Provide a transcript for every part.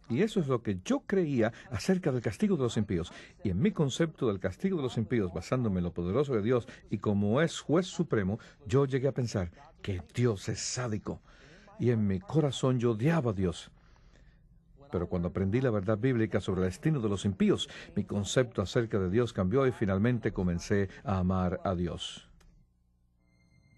Y eso es lo que yo creía acerca del castigo de los impíos. Y en mi concepto del castigo de los impíos, basándome en lo poderoso de Dios y como es juez supremo, yo llegué a pensar que Dios es sádico. Y en mi corazón yo odiaba a Dios. Pero cuando aprendí la verdad bíblica sobre el destino de los impíos, mi concepto acerca de Dios cambió y finalmente comencé a amar a Dios.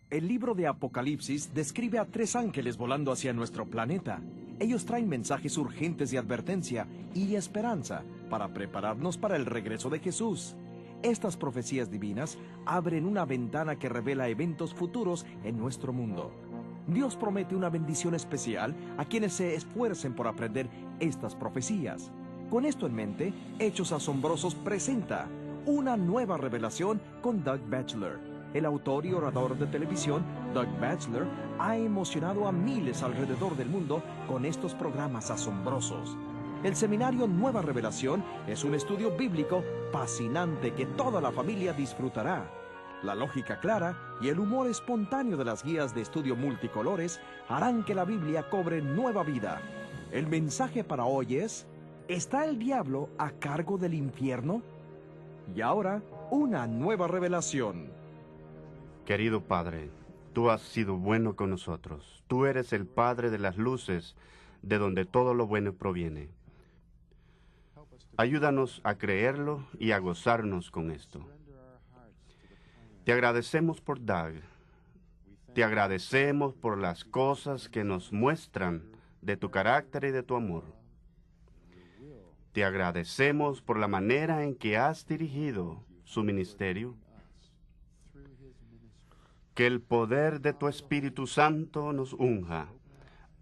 El libro de Apocalipsis describe a 3 ángeles volando hacia nuestro planeta. Ellos traen mensajes urgentes de advertencia y esperanza para prepararnos para el regreso de Jesús. Estas profecías divinas abren una ventana que revela eventos futuros en nuestro mundo. Dios promete una bendición especial a quienes se esfuercen por aprender estas profecías. Con esto en mente, Hechos Asombrosos presenta una nueva revelación con Doug Batchelor. El autor y orador de televisión, Doug Batchelor, ha emocionado a miles alrededor del mundo con estos programas asombrosos. El seminario Nueva Revelación es un estudio bíblico fascinante que toda la familia disfrutará. La lógica clara y el humor espontáneo de las guías de estudio multicolores harán que la Biblia cobre nueva vida. El mensaje para hoy es: ¿está el diablo a cargo del infierno? Y ahora, una nueva revelación. Querido Padre, tú has sido bueno con nosotros. Tú eres el Padre de las luces, de donde todo lo bueno proviene. Ayúdanos a creerlo y a gozarnos con esto. Te agradecemos por Doug. Te agradecemos por las cosas que nos muestran de tu carácter y de tu amor. Te agradecemos por la manera en que has dirigido su ministerio. Que el poder de tu Espíritu Santo nos unja.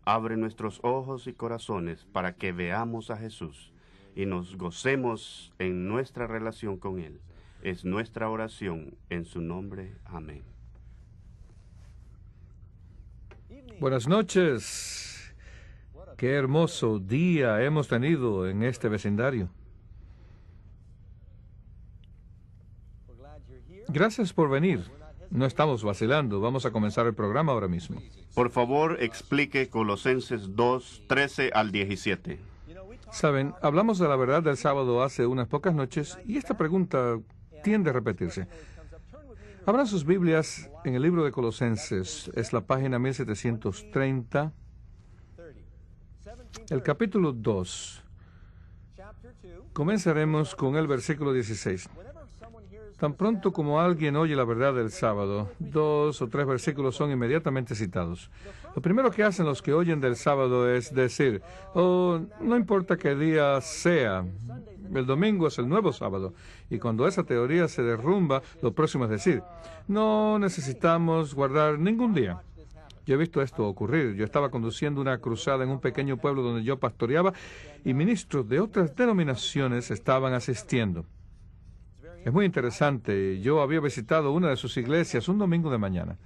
Abre nuestros ojos y corazones para que veamos a Jesús y nos gocemos en nuestra relación con Él. Es nuestra oración en su nombre. Amén. Buenas noches. Qué hermoso día hemos tenido en este vecindario. Gracias por venir. No estamos vacilando. Vamos a comenzar el programa ahora mismo. Por favor, explique Colosenses 2, 13 al 17. Saben, hablamos de la verdad del sábado hace unas pocas noches y esta pregunta tiende a repetirse. Abran sus Biblias en el libro de Colosenses. Es la página 1730. El capítulo 2. Comenzaremos con el versículo 16. Tan pronto como alguien oye la verdad del sábado, 2 o 3 versículos son inmediatamente citados. Lo primero que hacen los que oyen del sábado es decir: oh, no importa qué día sea, el domingo es el nuevo sábado. Y cuando esa teoría se derrumba, lo próximo es decir: no necesitamos guardar ningún día. Yo he visto esto ocurrir. Yo estaba conduciendo una cruzada en un pequeño pueblo donde yo pastoreaba y ministros de otras denominaciones estaban asistiendo. Es muy interesante. Yo había visitado una de sus iglesias un domingo de mañana.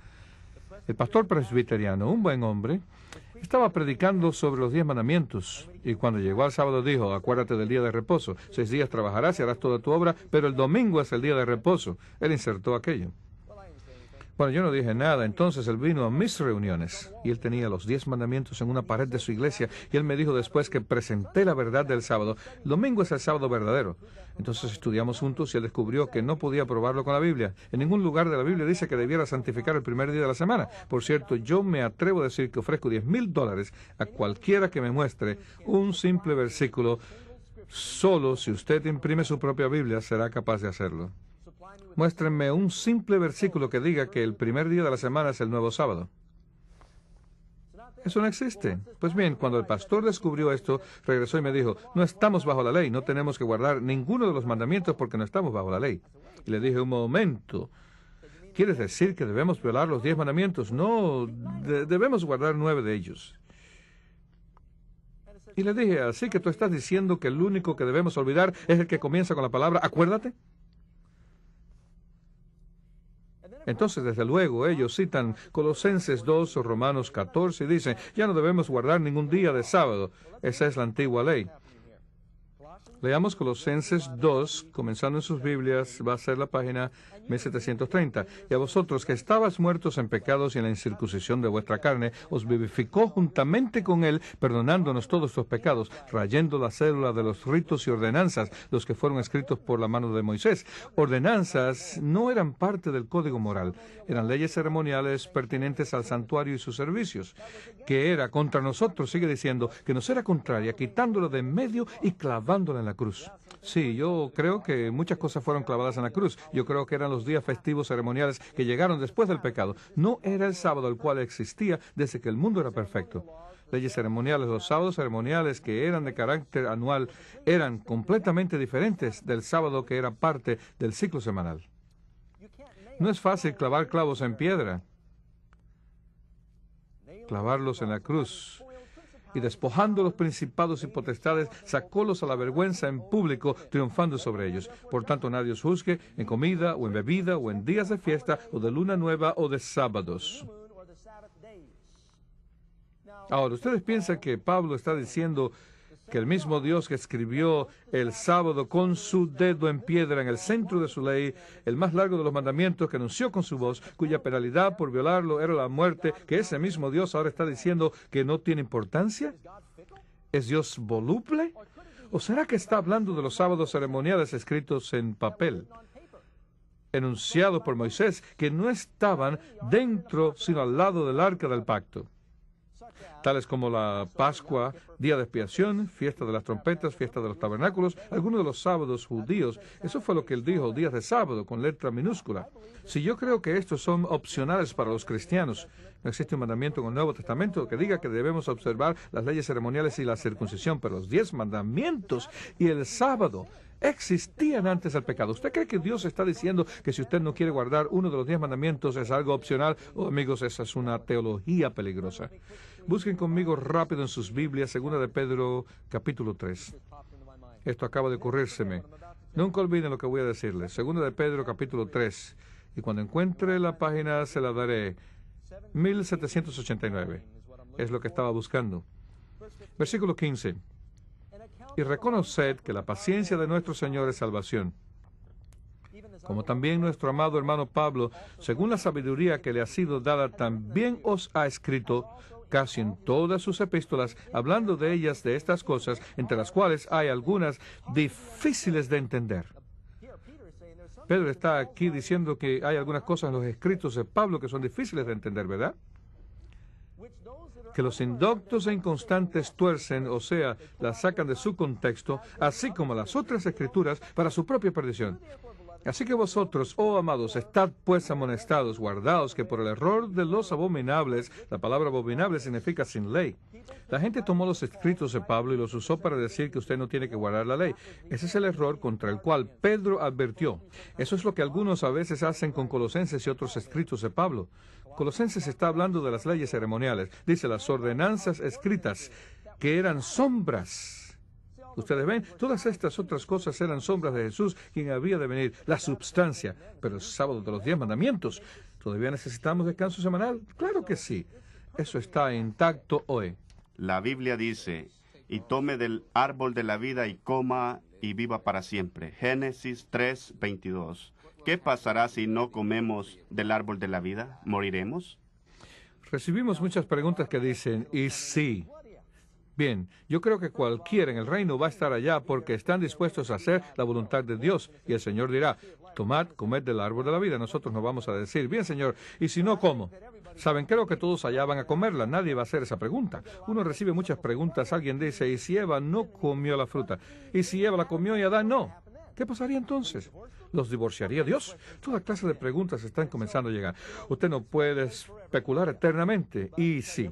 El pastor presbiteriano, un buen hombre, estaba predicando sobre los 10 mandamientos. Y cuando llegó al sábado dijo: acuérdate del día de reposo. 6 días trabajarás y harás toda tu obra, pero el domingo es el día de reposo. Él insertó aquello. Bueno, yo no dije nada. Entonces él vino a mis reuniones y él tenía los 10 mandamientos en una pared de su iglesia y él me dijo después que presenté la verdad del sábado. El domingo es el sábado verdadero. Entonces estudiamos juntos y él descubrió que no podía probarlo con la Biblia. En ningún lugar de la Biblia dice que debiera santificar el primer día de la semana. Por cierto, yo me atrevo a decir que ofrezco $10,000 a cualquiera que me muestre un simple versículo. Solo si usted imprime su propia Biblia será capaz de hacerlo. Muéstrenme un simple versículo que diga que el primer día de la semana es el nuevo sábado. Eso no existe. Pues bien, cuando el pastor descubrió esto, regresó y me dijo: no estamos bajo la ley, no tenemos que guardar ninguno de los mandamientos porque no estamos bajo la ley. Y le dije: un momento, ¿quieres decir que debemos violar los 10 mandamientos? No, debemos guardar 9 de ellos. Y le dije: así que tú estás diciendo que el único que debemos olvidar es el que comienza con la palabra acuérdate. Entonces, desde luego, ellos citan Colosenses 2 o Romanos 14 y dicen: ya no debemos guardar ningún día de sábado. Esa es la antigua ley. Leamos Colosenses 2, comenzando en sus Biblias, va a ser la página 1730. Y a vosotros que estabais muertos en pecados y en la incircuncisión de vuestra carne, os vivificó juntamente con él, perdonándonos todos nuestros pecados, rayendo la célula de los ritos y ordenanzas, los que fueron escritos por la mano de Moisés. Ordenanzas no eran parte del código moral, eran leyes ceremoniales pertinentes al santuario y sus servicios, que era contra nosotros, sigue diciendo, que nos era contraria, quitándolo de en medio y clavándola en la cruz. Sí, yo creo que muchas cosas fueron clavadas en la cruz. Yo creo que eran los días festivos ceremoniales que llegaron después del pecado. No era el sábado el cual existía desde que el mundo era perfecto. Leyes ceremoniales, los sábados ceremoniales que eran de carácter anual, eran completamente diferentes del sábado que era parte del ciclo semanal. No es fácil clavar clavos en piedra, clavarlos en la cruz. Y despojando los principados y potestades, sacólos a la vergüenza en público, triunfando sobre ellos. Por tanto, nadie os juzgue en comida, o en bebida, o en días de fiesta, o de luna nueva, o de sábados. Ahora, ¿ustedes piensan que Pablo está diciendo que el mismo Dios que escribió el sábado con su dedo en piedra en el centro de su ley, el más largo de los mandamientos que anunció con su voz, cuya penalidad por violarlo era la muerte, que ese mismo Dios ahora está diciendo que no tiene importancia? ¿Es Dios voluble? ¿O será que está hablando de los sábados ceremoniales escritos en papel, enunciados por Moisés, que no estaban dentro, sino al lado del arca del pacto? Tales como la Pascua, Día de Expiación, Fiesta de las Trompetas, Fiesta de los Tabernáculos, algunos de los sábados judíos. Eso fue lo que él dijo, días de sábado, con letra minúscula. Si yo creo que estos son opcionales para los cristianos, no existe un mandamiento en el Nuevo Testamento que diga que debemos observar las leyes ceremoniales y la circuncisión, pero los 10 mandamientos y el sábado existían antes del pecado. ¿Usted cree que Dios está diciendo que si usted no quiere guardar uno de los 10 mandamientos es algo opcional? Oh, amigos, esa es una teología peligrosa. Busquen conmigo rápido en sus Biblias, 2 de Pedro, capítulo 3. Esto acaba de ocurrírseme. Nunca olviden lo que voy a decirles. 2 de Pedro, capítulo 3. Y cuando encuentre la página se la daré. 1789. Es lo que estaba buscando. Versículo 15. Y reconoced que la paciencia de nuestro Señor es salvación. Como también nuestro amado hermano Pablo, según la sabiduría que le ha sido dada, también os ha escrito casi en todas sus epístolas, hablando de ellas, de estas cosas, entre las cuales hay algunas difíciles de entender. Pedro está aquí diciendo que hay algunas cosas en los escritos de Pablo que son difíciles de entender, ¿verdad? Que los indoctos e inconstantes tuercen, o sea, las sacan de su contexto, así como las otras escrituras, para su propia perdición. Así que vosotros, oh amados, estad pues amonestados, guardaos, que por el error de los abominables, la palabra abominable significa sin ley. La gente tomó los escritos de Pablo y los usó para decir que usted no tiene que guardar la ley. Ese es el error contra el cual Pedro advirtió. Eso es lo que algunos a veces hacen con Colosenses y otros escritos de Pablo. Colosenses está hablando de las leyes ceremoniales. Dice las ordenanzas escritas, que eran sombras. Ustedes ven, todas estas otras cosas eran sombras de Jesús, quien había de venir, la substancia. Pero el sábado de los 10 mandamientos, ¿todavía necesitamos descanso semanal? Claro que sí. Eso está intacto hoy. La Biblia dice, y tome del árbol de la vida y coma y viva para siempre. Génesis 3:22. ¿Qué pasará si no comemos del árbol de la vida? ¿Moriremos? Recibimos muchas preguntas que dicen, ¿y sí? Bien, yo creo que cualquiera en el reino va a estar allá porque están dispuestos a hacer la voluntad de Dios. Y el Señor dirá, tomad, comed del árbol de la vida. Nosotros nos vamos a decir, bien, Señor, ¿y si no, cómo? Saben, creo que todos allá van a comerla. Nadie va a hacer esa pregunta. Uno recibe muchas preguntas. Alguien dice, ¿y si Eva no comió la fruta? ¿Y si Eva la comió y Adán no? ¿Qué pasaría entonces? ¿Los divorciaría Dios? Toda clase de preguntas están comenzando a llegar. Usted no puede especular eternamente. Y sí.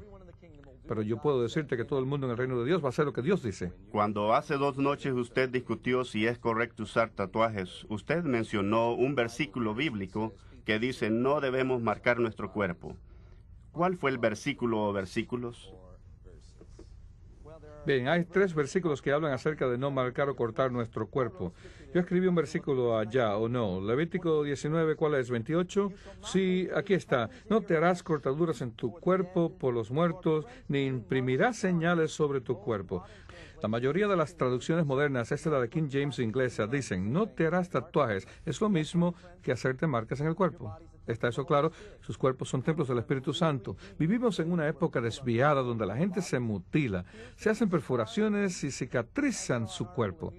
Pero yo puedo decirte que todo el mundo en el reino de Dios va a hacer lo que Dios dice. Cuando hace 2 noches usted discutió si es correcto usar tatuajes, usted mencionó un versículo bíblico que dice no debemos marcar nuestro cuerpo. ¿Cuál fue el versículo o versículos? Bien, hay 3 versículos que hablan acerca de no marcar o cortar nuestro cuerpo. Yo escribí un versículo allá, ¿o no? Levítico 19, ¿cuál es? 28. Sí, aquí está. No te harás cortaduras en tu cuerpo por los muertos, ni imprimirás señales sobre tu cuerpo. La mayoría de las traducciones modernas, esta es la de King James inglesa, dicen, no te harás tatuajes. Es lo mismo que hacerte marcas en el cuerpo. ¿Está eso claro? Sus cuerpos son templos del Espíritu Santo. Vivimos en una época desviada donde la gente se mutila, se hacen perforaciones y cicatrizan su cuerpo.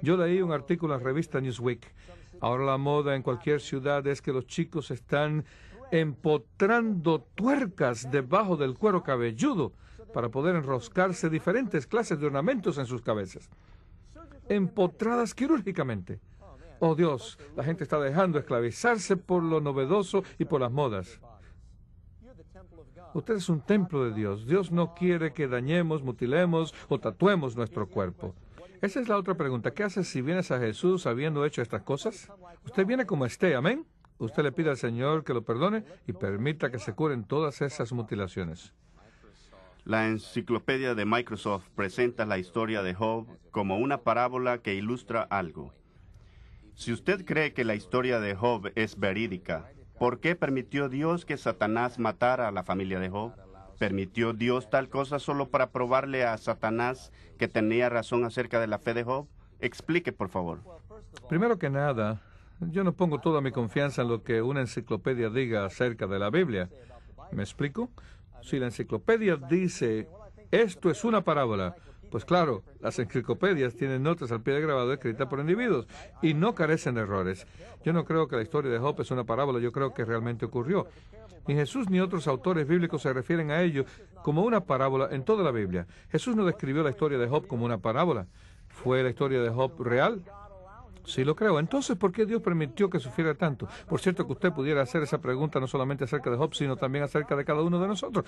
Yo leí un artículo en la revista Newsweek. Ahora la moda en cualquier ciudad es que los chicos están empotrando tuercas debajo del cuero cabelludo para poder enroscarse diferentes clases de ornamentos en sus cabezas. Empotradas quirúrgicamente. Oh Dios, la gente está dejando esclavizarse por lo novedoso y por las modas. Usted es un templo de Dios. Dios no quiere que dañemos, mutilemos o tatuemos nuestro cuerpo. Esa es la otra pregunta. ¿Qué hace si vienes a Jesús habiendo hecho estas cosas? Usted viene como esté, amén. Usted le pide al Señor que lo perdone y permita que se curen todas esas mutilaciones. La enciclopedia de Microsoft presenta la historia de Job como una parábola que ilustra algo. Si usted cree que la historia de Job es verídica, ¿por qué permitió Dios que Satanás matara a la familia de Job? ¿Permitió Dios tal cosa solo para probarle a Satanás que tenía razón acerca de la fe de Job? Explique, por favor. Primero que nada, yo no pongo toda mi confianza en lo que una enciclopedia diga acerca de la Biblia. ¿Me explico? Si la enciclopedia dice, esto es una parábola, pues claro, las enciclopedias tienen notas al pie de grabado escritas por individuos y no carecen de errores. Yo no creo que la historia de Job es una parábola, yo creo que realmente ocurrió. Ni Jesús ni otros autores bíblicos se refieren a ello como una parábola en toda la Biblia. Jesús no describió la historia de Job como una parábola. ¿Fue la historia de Job real? Sí lo creo. Entonces, ¿por qué Dios permitió que sufriera tanto? Por cierto que usted pudiera hacer esa pregunta no solamente acerca de Job, sino también acerca de cada uno de nosotros.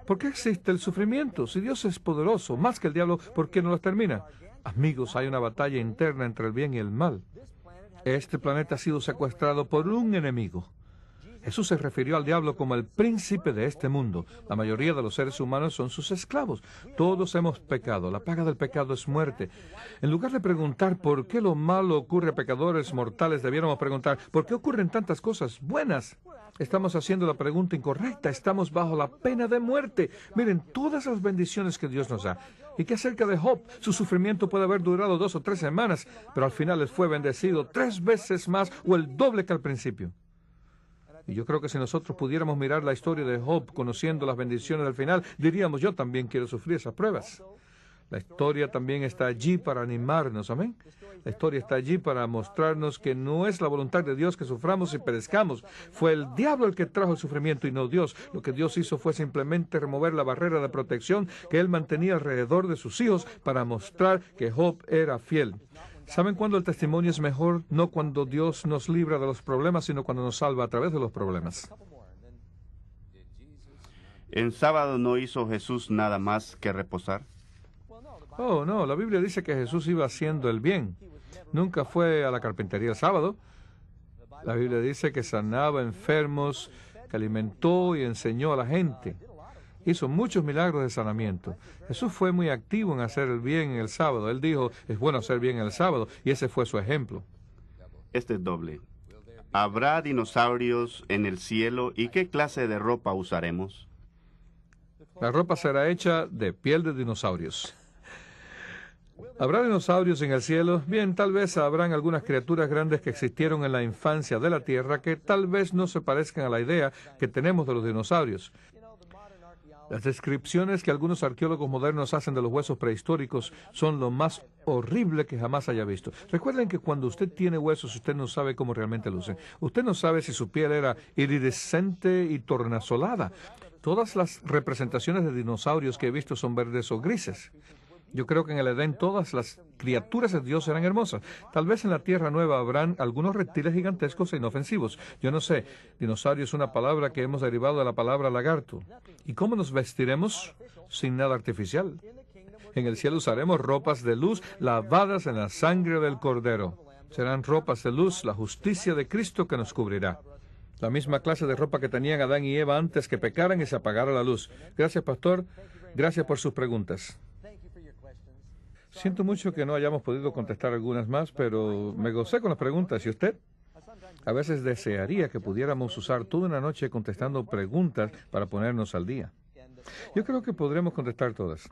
¿Por qué existe el sufrimiento? Si Dios es poderoso, más que el diablo, ¿por qué no lo termina? Amigos, hay una batalla interna entre el bien y el mal. Este planeta ha sido secuestrado por un enemigo. Jesús se refirió al diablo como el príncipe de este mundo. La mayoría de los seres humanos son sus esclavos. Todos hemos pecado. La paga del pecado es muerte. En lugar de preguntar por qué lo malo ocurre a pecadores mortales, debiéramos preguntar por qué ocurren tantas cosas buenas. Estamos haciendo la pregunta incorrecta. Estamos bajo la pena de muerte. Miren todas las bendiciones que Dios nos da. ¿Y qué acerca de Job? Su sufrimiento puede haber durado 2 o 3 semanas, pero al final les fue bendecido 3 veces más o el doble que al principio. Y yo creo que si nosotros pudiéramos mirar la historia de Job conociendo las bendiciones del final, diríamos, yo también quiero sufrir esas pruebas. La historia también está allí para animarnos, amén. La historia está allí para mostrarnos que no es la voluntad de Dios que suframos y perezcamos. Fue el diablo el que trajo el sufrimiento y no Dios. Lo que Dios hizo fue simplemente remover la barrera de protección que Él mantenía alrededor de sus hijos para mostrar que Job era fiel. ¿Saben cuándo el testimonio es mejor? No cuando Dios nos libra de los problemas, sino cuando nos salva a través de los problemas. ¿En sábado no hizo Jesús nada más que reposar? Oh, no, la Biblia dice que Jesús iba haciendo el bien. Nunca fue a la carpintería el sábado. La Biblia dice que sanaba enfermos, que alimentó y enseñó a la gente. Hizo muchos milagros de sanamiento. Jesús fue muy activo en hacer el bien en el sábado. Él dijo, es bueno hacer bien en el sábado, y ese fue su ejemplo. Este es doble. ¿Habrá dinosaurios en el cielo y qué clase de ropa usaremos? La ropa será hecha de piel de dinosaurios. ¿Habrá dinosaurios en el cielo? Bien, tal vez habrán algunas criaturas grandes que existieron en la infancia de la Tierra que tal vez no se parezcan a la idea que tenemos de los dinosaurios. Las descripciones que algunos arqueólogos modernos hacen de los huesos prehistóricos son lo más horrible que jamás haya visto. Recuerden que cuando usted tiene huesos, usted no sabe cómo realmente lucen. Usted no sabe si su piel era iridescente y tornasolada. Todas las representaciones de dinosaurios que he visto son verdes o grises. Yo creo que en el Edén todas las criaturas de Dios eran hermosas. Tal vez en la Tierra Nueva habrán algunos reptiles gigantescos e inofensivos. Yo no sé, dinosaurio es una palabra que hemos derivado de la palabra lagarto. ¿Y cómo nos vestiremos? Sin nada artificial. En el cielo usaremos ropas de luz lavadas en la sangre del Cordero. Serán ropas de luz, la justicia de Cristo que nos cubrirá. La misma clase de ropa que tenían Adán y Eva antes que pecaran y se apagara la luz. Gracias, pastor. Gracias por sus preguntas. Siento mucho que no hayamos podido contestar algunas más, pero me gocé con las preguntas. ¿Y usted? A veces desearía que pudiéramos usar toda una noche contestando preguntas para ponernos al día. Yo creo que podremos contestar todas.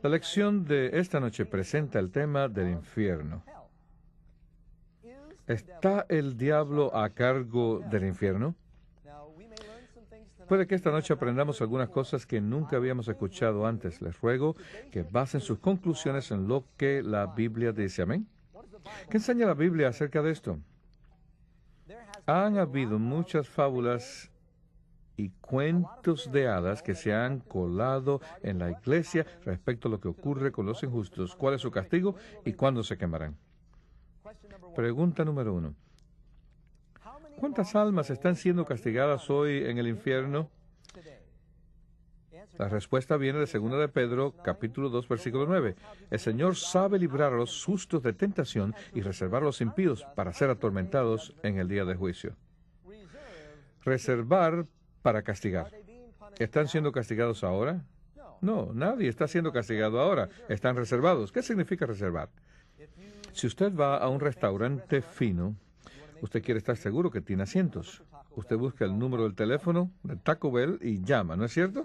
La lección de esta noche presenta el tema del infierno. ¿Está el diablo a cargo del infierno? Puede que esta noche aprendamos algunas cosas que nunca habíamos escuchado antes. Les ruego que basen sus conclusiones en lo que la Biblia dice. Amén. ¿Qué enseña la Biblia acerca de esto? Han habido muchas fábulas y cuentos de hadas que se han colado en la iglesia respecto a lo que ocurre con los injustos, cuál es su castigo y cuándo se quemarán. Pregunta número 1. ¿Cuántas almas están siendo castigadas hoy en el infierno? La respuesta viene de 2 de Pedro, capítulo 2, versículo 9. El Señor sabe librar a los justos de tentación y reservar a los impíos para ser atormentados en el día de juicio. Reservar para castigar. ¿Están siendo castigados ahora? No, nadie está siendo castigado ahora. Están reservados. ¿Qué significa reservar? Si usted va a un restaurante fino, usted quiere estar seguro que tiene asientos. Usted busca el número del teléfono de Taco Bell y llama, ¿no es cierto?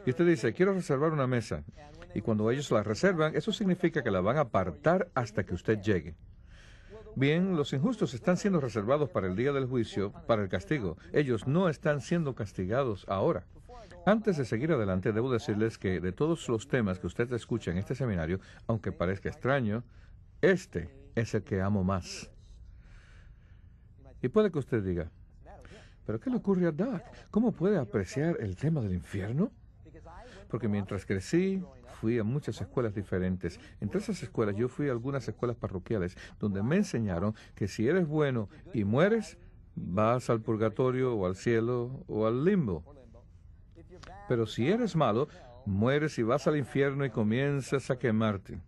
Y usted dice, quiero reservar una mesa. Y cuando ellos la reservan, eso significa que la van a apartar hasta que usted llegue. Bien, los injustos están siendo reservados para el día del juicio, para el castigo. Ellos no están siendo castigados ahora. Antes de seguir adelante, debo decirles que de todos los temas que usted escucha en este seminario, aunque parezca extraño, este es el que amo más. Y puede que usted diga, ¿pero qué le ocurre a Doug? ¿Cómo puede apreciar el tema del infierno? Porque mientras crecí, fui a muchas escuelas diferentes. Entre esas escuelas, yo fui a algunas escuelas parroquiales donde me enseñaron que si eres bueno y mueres, vas al purgatorio o al cielo o al limbo. Pero si eres malo, mueres y vas al infierno y comienzas a quemarte.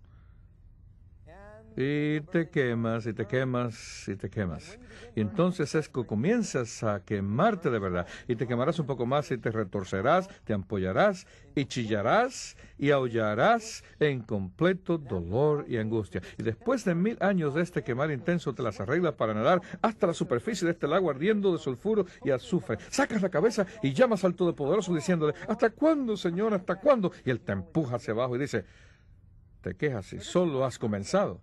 Y te quemas, y te quemas, y te quemas. Y entonces es que comienzas a quemarte de verdad. Y te quemarás un poco más y te retorcerás, te ampollarás, y chillarás, y aullarás en completo dolor y angustia. Y después de 1000 años de este quemar intenso, te las arreglas para nadar hasta la superficie de este lago ardiendo de sulfuro y azufre. Sacas la cabeza y llamas al Todopoderoso diciéndole, ¿hasta cuándo, Señor? ¿Hasta cuándo? Y Él te empuja hacia abajo y dice, te quejas y solo has comenzado.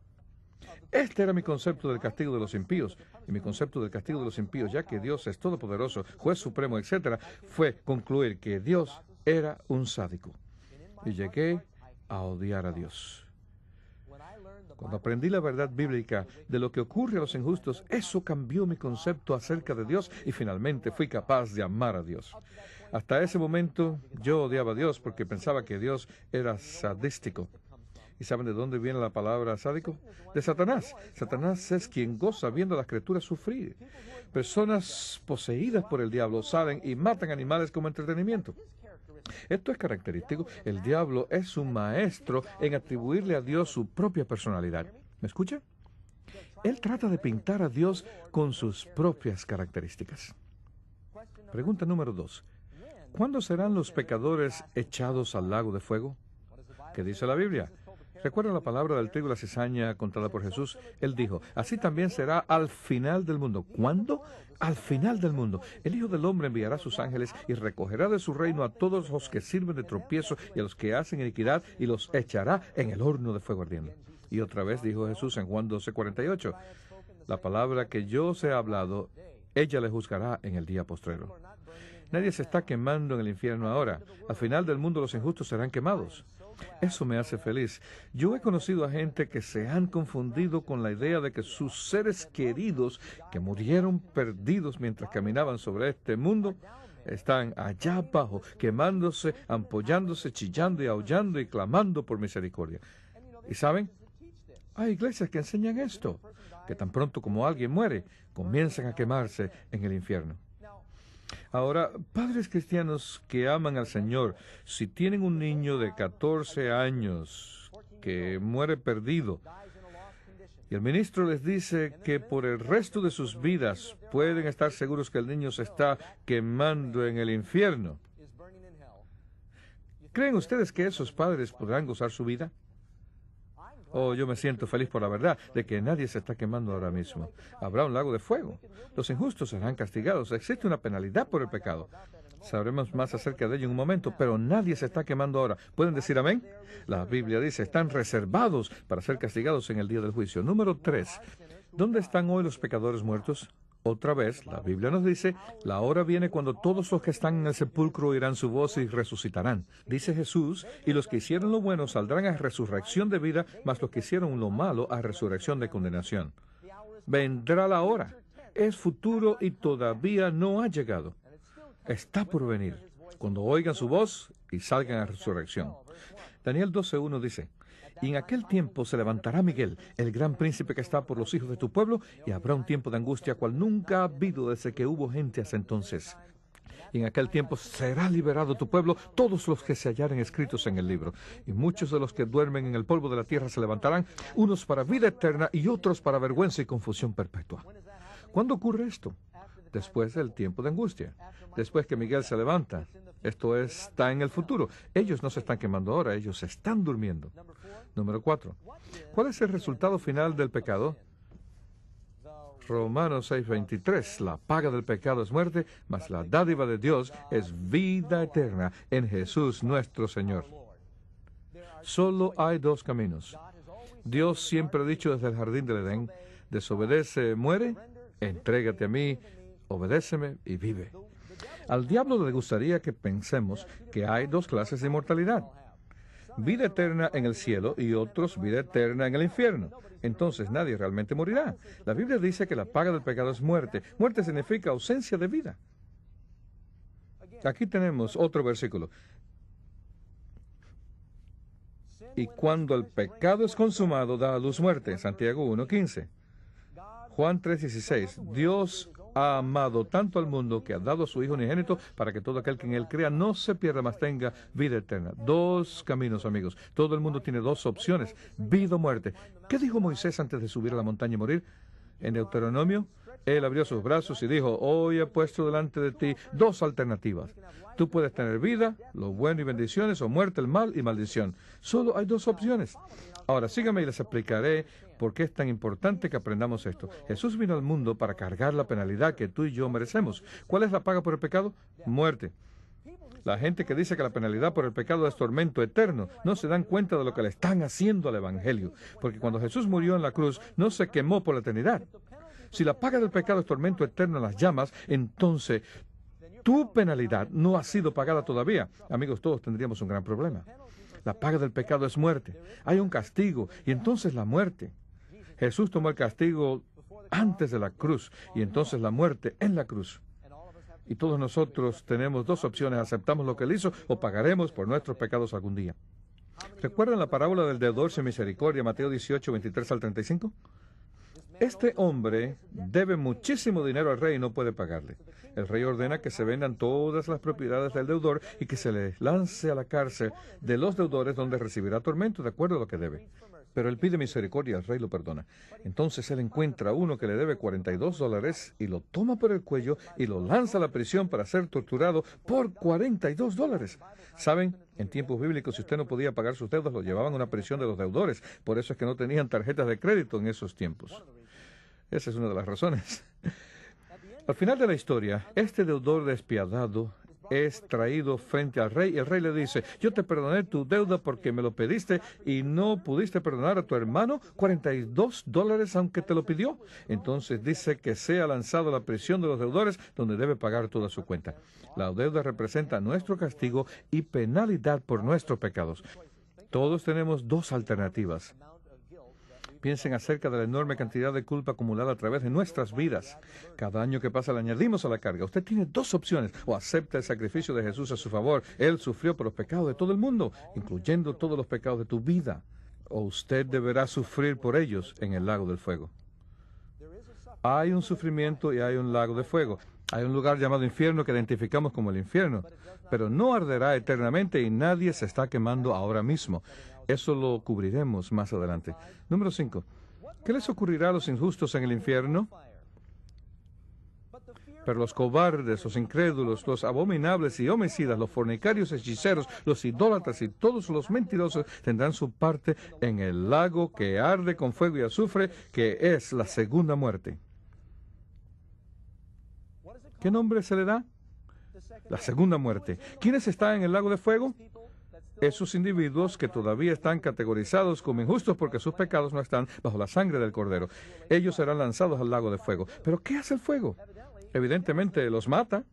Este era mi concepto del castigo de los impíos. Y mi concepto del castigo de los impíos, ya que Dios es todopoderoso, juez supremo, etc., fue concluir que Dios era un sádico. Y llegué a odiar a Dios. Cuando aprendí la verdad bíblica de lo que ocurre a los injustos, eso cambió mi concepto acerca de Dios y finalmente fui capaz de amar a Dios. Hasta ese momento yo odiaba a Dios porque pensaba que Dios era sadístico. ¿Y saben de dónde viene la palabra sádico? De Satanás. Satanás es quien goza viendo a las criaturas sufrir. Personas poseídas por el diablo salen y matan animales como entretenimiento. Esto es característico. El diablo es un maestro en atribuirle a Dios su propia personalidad. ¿Me escucha? Él trata de pintar a Dios con sus propias características. Pregunta número 2. ¿Cuándo serán los pecadores echados al lago de fuego? ¿Qué dice la Biblia? ¿Recuerdan la palabra del trigo y la cizaña contada por Jesús? Él dijo, así también será al final del mundo. ¿Cuándo? Al final del mundo. El Hijo del Hombre enviará a sus ángeles y recogerá de su reino a todos los que sirven de tropiezo y a los que hacen iniquidad y los echará en el horno de fuego ardiendo. Y otra vez dijo Jesús en Juan 12:48, la palabra que yo os he hablado, ella le juzgará en el día postrero. Nadie se está quemando en el infierno ahora. Al final del mundo los injustos serán quemados. Eso me hace feliz. Yo he conocido a gente que se han confundido con la idea de que sus seres queridos, que murieron perdidos mientras caminaban sobre este mundo, están allá abajo, quemándose, ampollándose, chillando y aullando y clamando por misericordia. ¿Y saben? Hay iglesias que enseñan esto, que tan pronto como alguien muere, comienzan a quemarse en el infierno. Ahora, padres cristianos que aman al Señor, si tienen un niño de 14 años que muere perdido, y el ministro les dice que por el resto de sus vidas pueden estar seguros que el niño se está quemando en el infierno, ¿creen ustedes que esos padres podrán gozar su vida? Oh, yo me siento feliz por la verdad de que nadie se está quemando ahora mismo. Habrá un lago de fuego. Los injustos serán castigados. Existe una penalidad por el pecado. Sabremos más acerca de ello en un momento, pero nadie se está quemando ahora. ¿Pueden decir amén? La Biblia dice, están reservados para ser castigados en el día del juicio. Número 3. ¿Dónde están hoy los pecadores muertos? Otra vez, la Biblia nos dice, la hora viene cuando todos los que están en el sepulcro oirán su voz y resucitarán. Dice Jesús, y los que hicieron lo bueno saldrán a resurrección de vida, mas los que hicieron lo malo a resurrección de condenación. Vendrá la hora. Es futuro y todavía no ha llegado. Está por venir, cuando oigan su voz y salgan a resurrección. Daniel 12:1 dice, y en aquel tiempo se levantará Miguel, el gran príncipe que está por los hijos de tu pueblo, y habrá un tiempo de angustia cual nunca ha habido desde que hubo gente hasta entonces. Y en aquel tiempo será liberado tu pueblo, todos los que se hallaren escritos en el libro. Y muchos de los que duermen en el polvo de la tierra se levantarán, unos para vida eterna y otros para vergüenza y confusión perpetua. ¿Cuándo ocurre esto? Después del tiempo de angustia. Después que Miguel se levanta. Esto está en el futuro. Ellos no se están quemando ahora, ellos están durmiendo. Número 4. ¿Cuál es el resultado final del pecado? Romanos 6:23. La paga del pecado es muerte, mas la dádiva de Dios es vida eterna en Jesús nuestro Señor. Solo hay dos caminos. Dios siempre ha dicho desde el jardín del Edén, desobedece, muere, entrégate a mí, obedéceme y vive. Al diablo le gustaría que pensemos que hay dos clases de inmortalidad. Vida eterna en el cielo y otros vida eterna en el infierno. Entonces nadie realmente morirá. La Biblia dice que la paga del pecado es muerte. Muerte significa ausencia de vida. Aquí tenemos otro versículo. Y cuando el pecado es consumado, da a luz muerte. Santiago 1:15. Juan 3:16. Dios ha amado tanto al mundo que ha dado a su Hijo unigénito para que todo aquel que en él crea no se pierda, mas tenga vida eterna. Dos caminos, amigos. Todo el mundo tiene dos opciones, vida o muerte. ¿Qué dijo Moisés antes de subir a la montaña y morir? En Deuteronomio, él abrió sus brazos y dijo, hoy he puesto delante de ti dos alternativas. Tú puedes tener vida, lo bueno y bendiciones, o muerte, el mal y maldición. Solo hay dos opciones. Ahora, síganme y les explicaré por qué es tan importante que aprendamos esto. Jesús vino al mundo para cargar la penalidad que tú y yo merecemos. ¿Cuál es la paga por el pecado? Muerte. La gente que dice que la penalidad por el pecado es tormento eterno, no se dan cuenta de lo que le están haciendo al Evangelio. Porque cuando Jesús murió en la cruz, no se quemó por la eternidad. Si la paga del pecado es tormento eterno en las llamas, entonces tu penalidad no ha sido pagada todavía. Amigos, todos tendríamos un gran problema. La paga del pecado es muerte. Hay un castigo y entonces la muerte. Jesús tomó el castigo antes de la cruz y entonces la muerte en la cruz. Y todos nosotros tenemos dos opciones. Aceptamos lo que Él hizo o pagaremos por nuestros pecados algún día. ¿Recuerdan la parábola del deudor sin misericordia, Mateo 18:23-35? Este hombre debe muchísimo dinero al rey y no puede pagarle. El rey ordena que se vendan todas las propiedades del deudor y que se le lance a la cárcel de los deudores donde recibirá tormento de acuerdo a lo que debe. Pero él pide misericordia y el rey lo perdona. Entonces él encuentra a uno que le debe $42 y lo toma por el cuello y lo lanza a la prisión para ser torturado por $42. ¿Saben? En tiempos bíblicos, si usted no podía pagar sus deudas, lo llevaban a una prisión de los deudores. Por eso es que no tenían tarjetas de crédito en esos tiempos. Esa es una de las razones. Al final de la historia, este deudor despiadado es traído frente al rey y el rey le dice, yo te perdoné tu deuda porque me lo pediste y no pudiste perdonar a tu hermano $42 aunque te lo pidió. Entonces dice que sea lanzado a la prisión de los deudores donde debe pagar toda su cuenta. La deuda representa nuestro castigo y penalidad por nuestros pecados. Todos tenemos dos alternativas. Piensen acerca de la enorme cantidad de culpa acumulada a través de nuestras vidas. Cada año que pasa le añadimos a la carga. Usted tiene dos opciones. O acepta el sacrificio de Jesús a su favor. Él sufrió por los pecados de todo el mundo, incluyendo todos los pecados de tu vida. O usted deberá sufrir por ellos en el lago del fuego. Hay un sufrimiento y hay un lago de fuego. Hay un lugar llamado infierno que identificamos como el infierno, pero no arderá eternamente y nadie se está quemando ahora mismo. Eso lo cubriremos más adelante. Número 5. ¿Qué les ocurrirá a los injustos en el infierno? Pero los cobardes, los incrédulos, los abominables y homicidas, los fornicarios, hechiceros, los idólatras y todos los mentirosos tendrán su parte en el lago que arde con fuego y azufre, que es la segunda muerte. ¿Qué nombre se le da? La segunda muerte. ¿Quiénes están en el lago de fuego? Esos individuos que todavía están categorizados como injustos porque sus pecados no están bajo la sangre del Cordero. Ellos serán lanzados al lago de fuego. ¿Pero qué hace el fuego? Evidentemente los mata.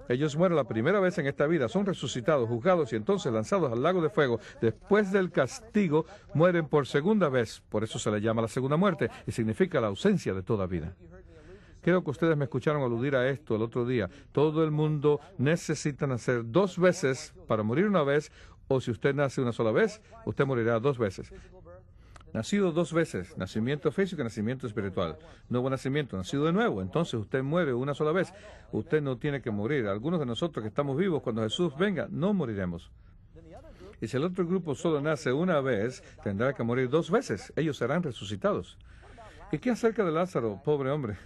Ellos mueren la primera vez en esta vida, son resucitados, juzgados y entonces lanzados al lago de fuego. Después del castigo, mueren por segunda vez. Por eso se le llama la segunda muerte y significa la ausencia de toda vida. Creo que ustedes me escucharon aludir a esto el otro día. Todo el mundo necesita nacer 2 veces para morir una vez, o si usted nace una sola vez, usted morirá 2 veces. Nacido 2 veces, nacimiento físico y nacimiento espiritual. Nuevo nacimiento, nacido de nuevo, entonces usted muere una sola vez. Usted no tiene que morir. Algunos de nosotros que estamos vivos, cuando Jesús venga, no moriremos. Y si el otro grupo solo nace una vez, tendrá que morir 2 veces. Ellos serán resucitados. ¿Y qué acerca de Lázaro, pobre hombre?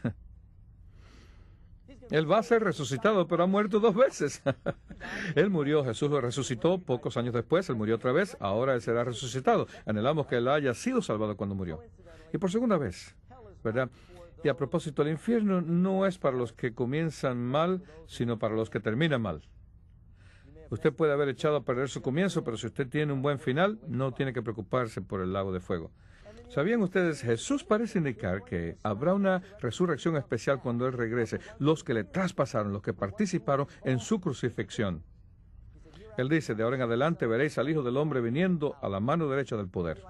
Él va a ser resucitado, pero ha muerto 2 veces. Él murió, Jesús lo resucitó, pocos años después, él murió otra vez, ahora él será resucitado. Anhelamos que él haya sido salvado cuando murió. Y por segunda vez, ¿verdad? Y a propósito, el infierno no es para los que comienzan mal, sino para los que terminan mal. Usted puede haber echado a perder su comienzo, pero si usted tiene un buen final, no tiene que preocuparse por el lago de fuego. ¿Sabían ustedes? Jesús parece indicar que habrá una resurrección especial cuando Él regrese, los que le traspasaron, los que participaron en su crucifixión. Él dice, de ahora en adelante veréis al Hijo del Hombre viniendo a la mano derecha del poder.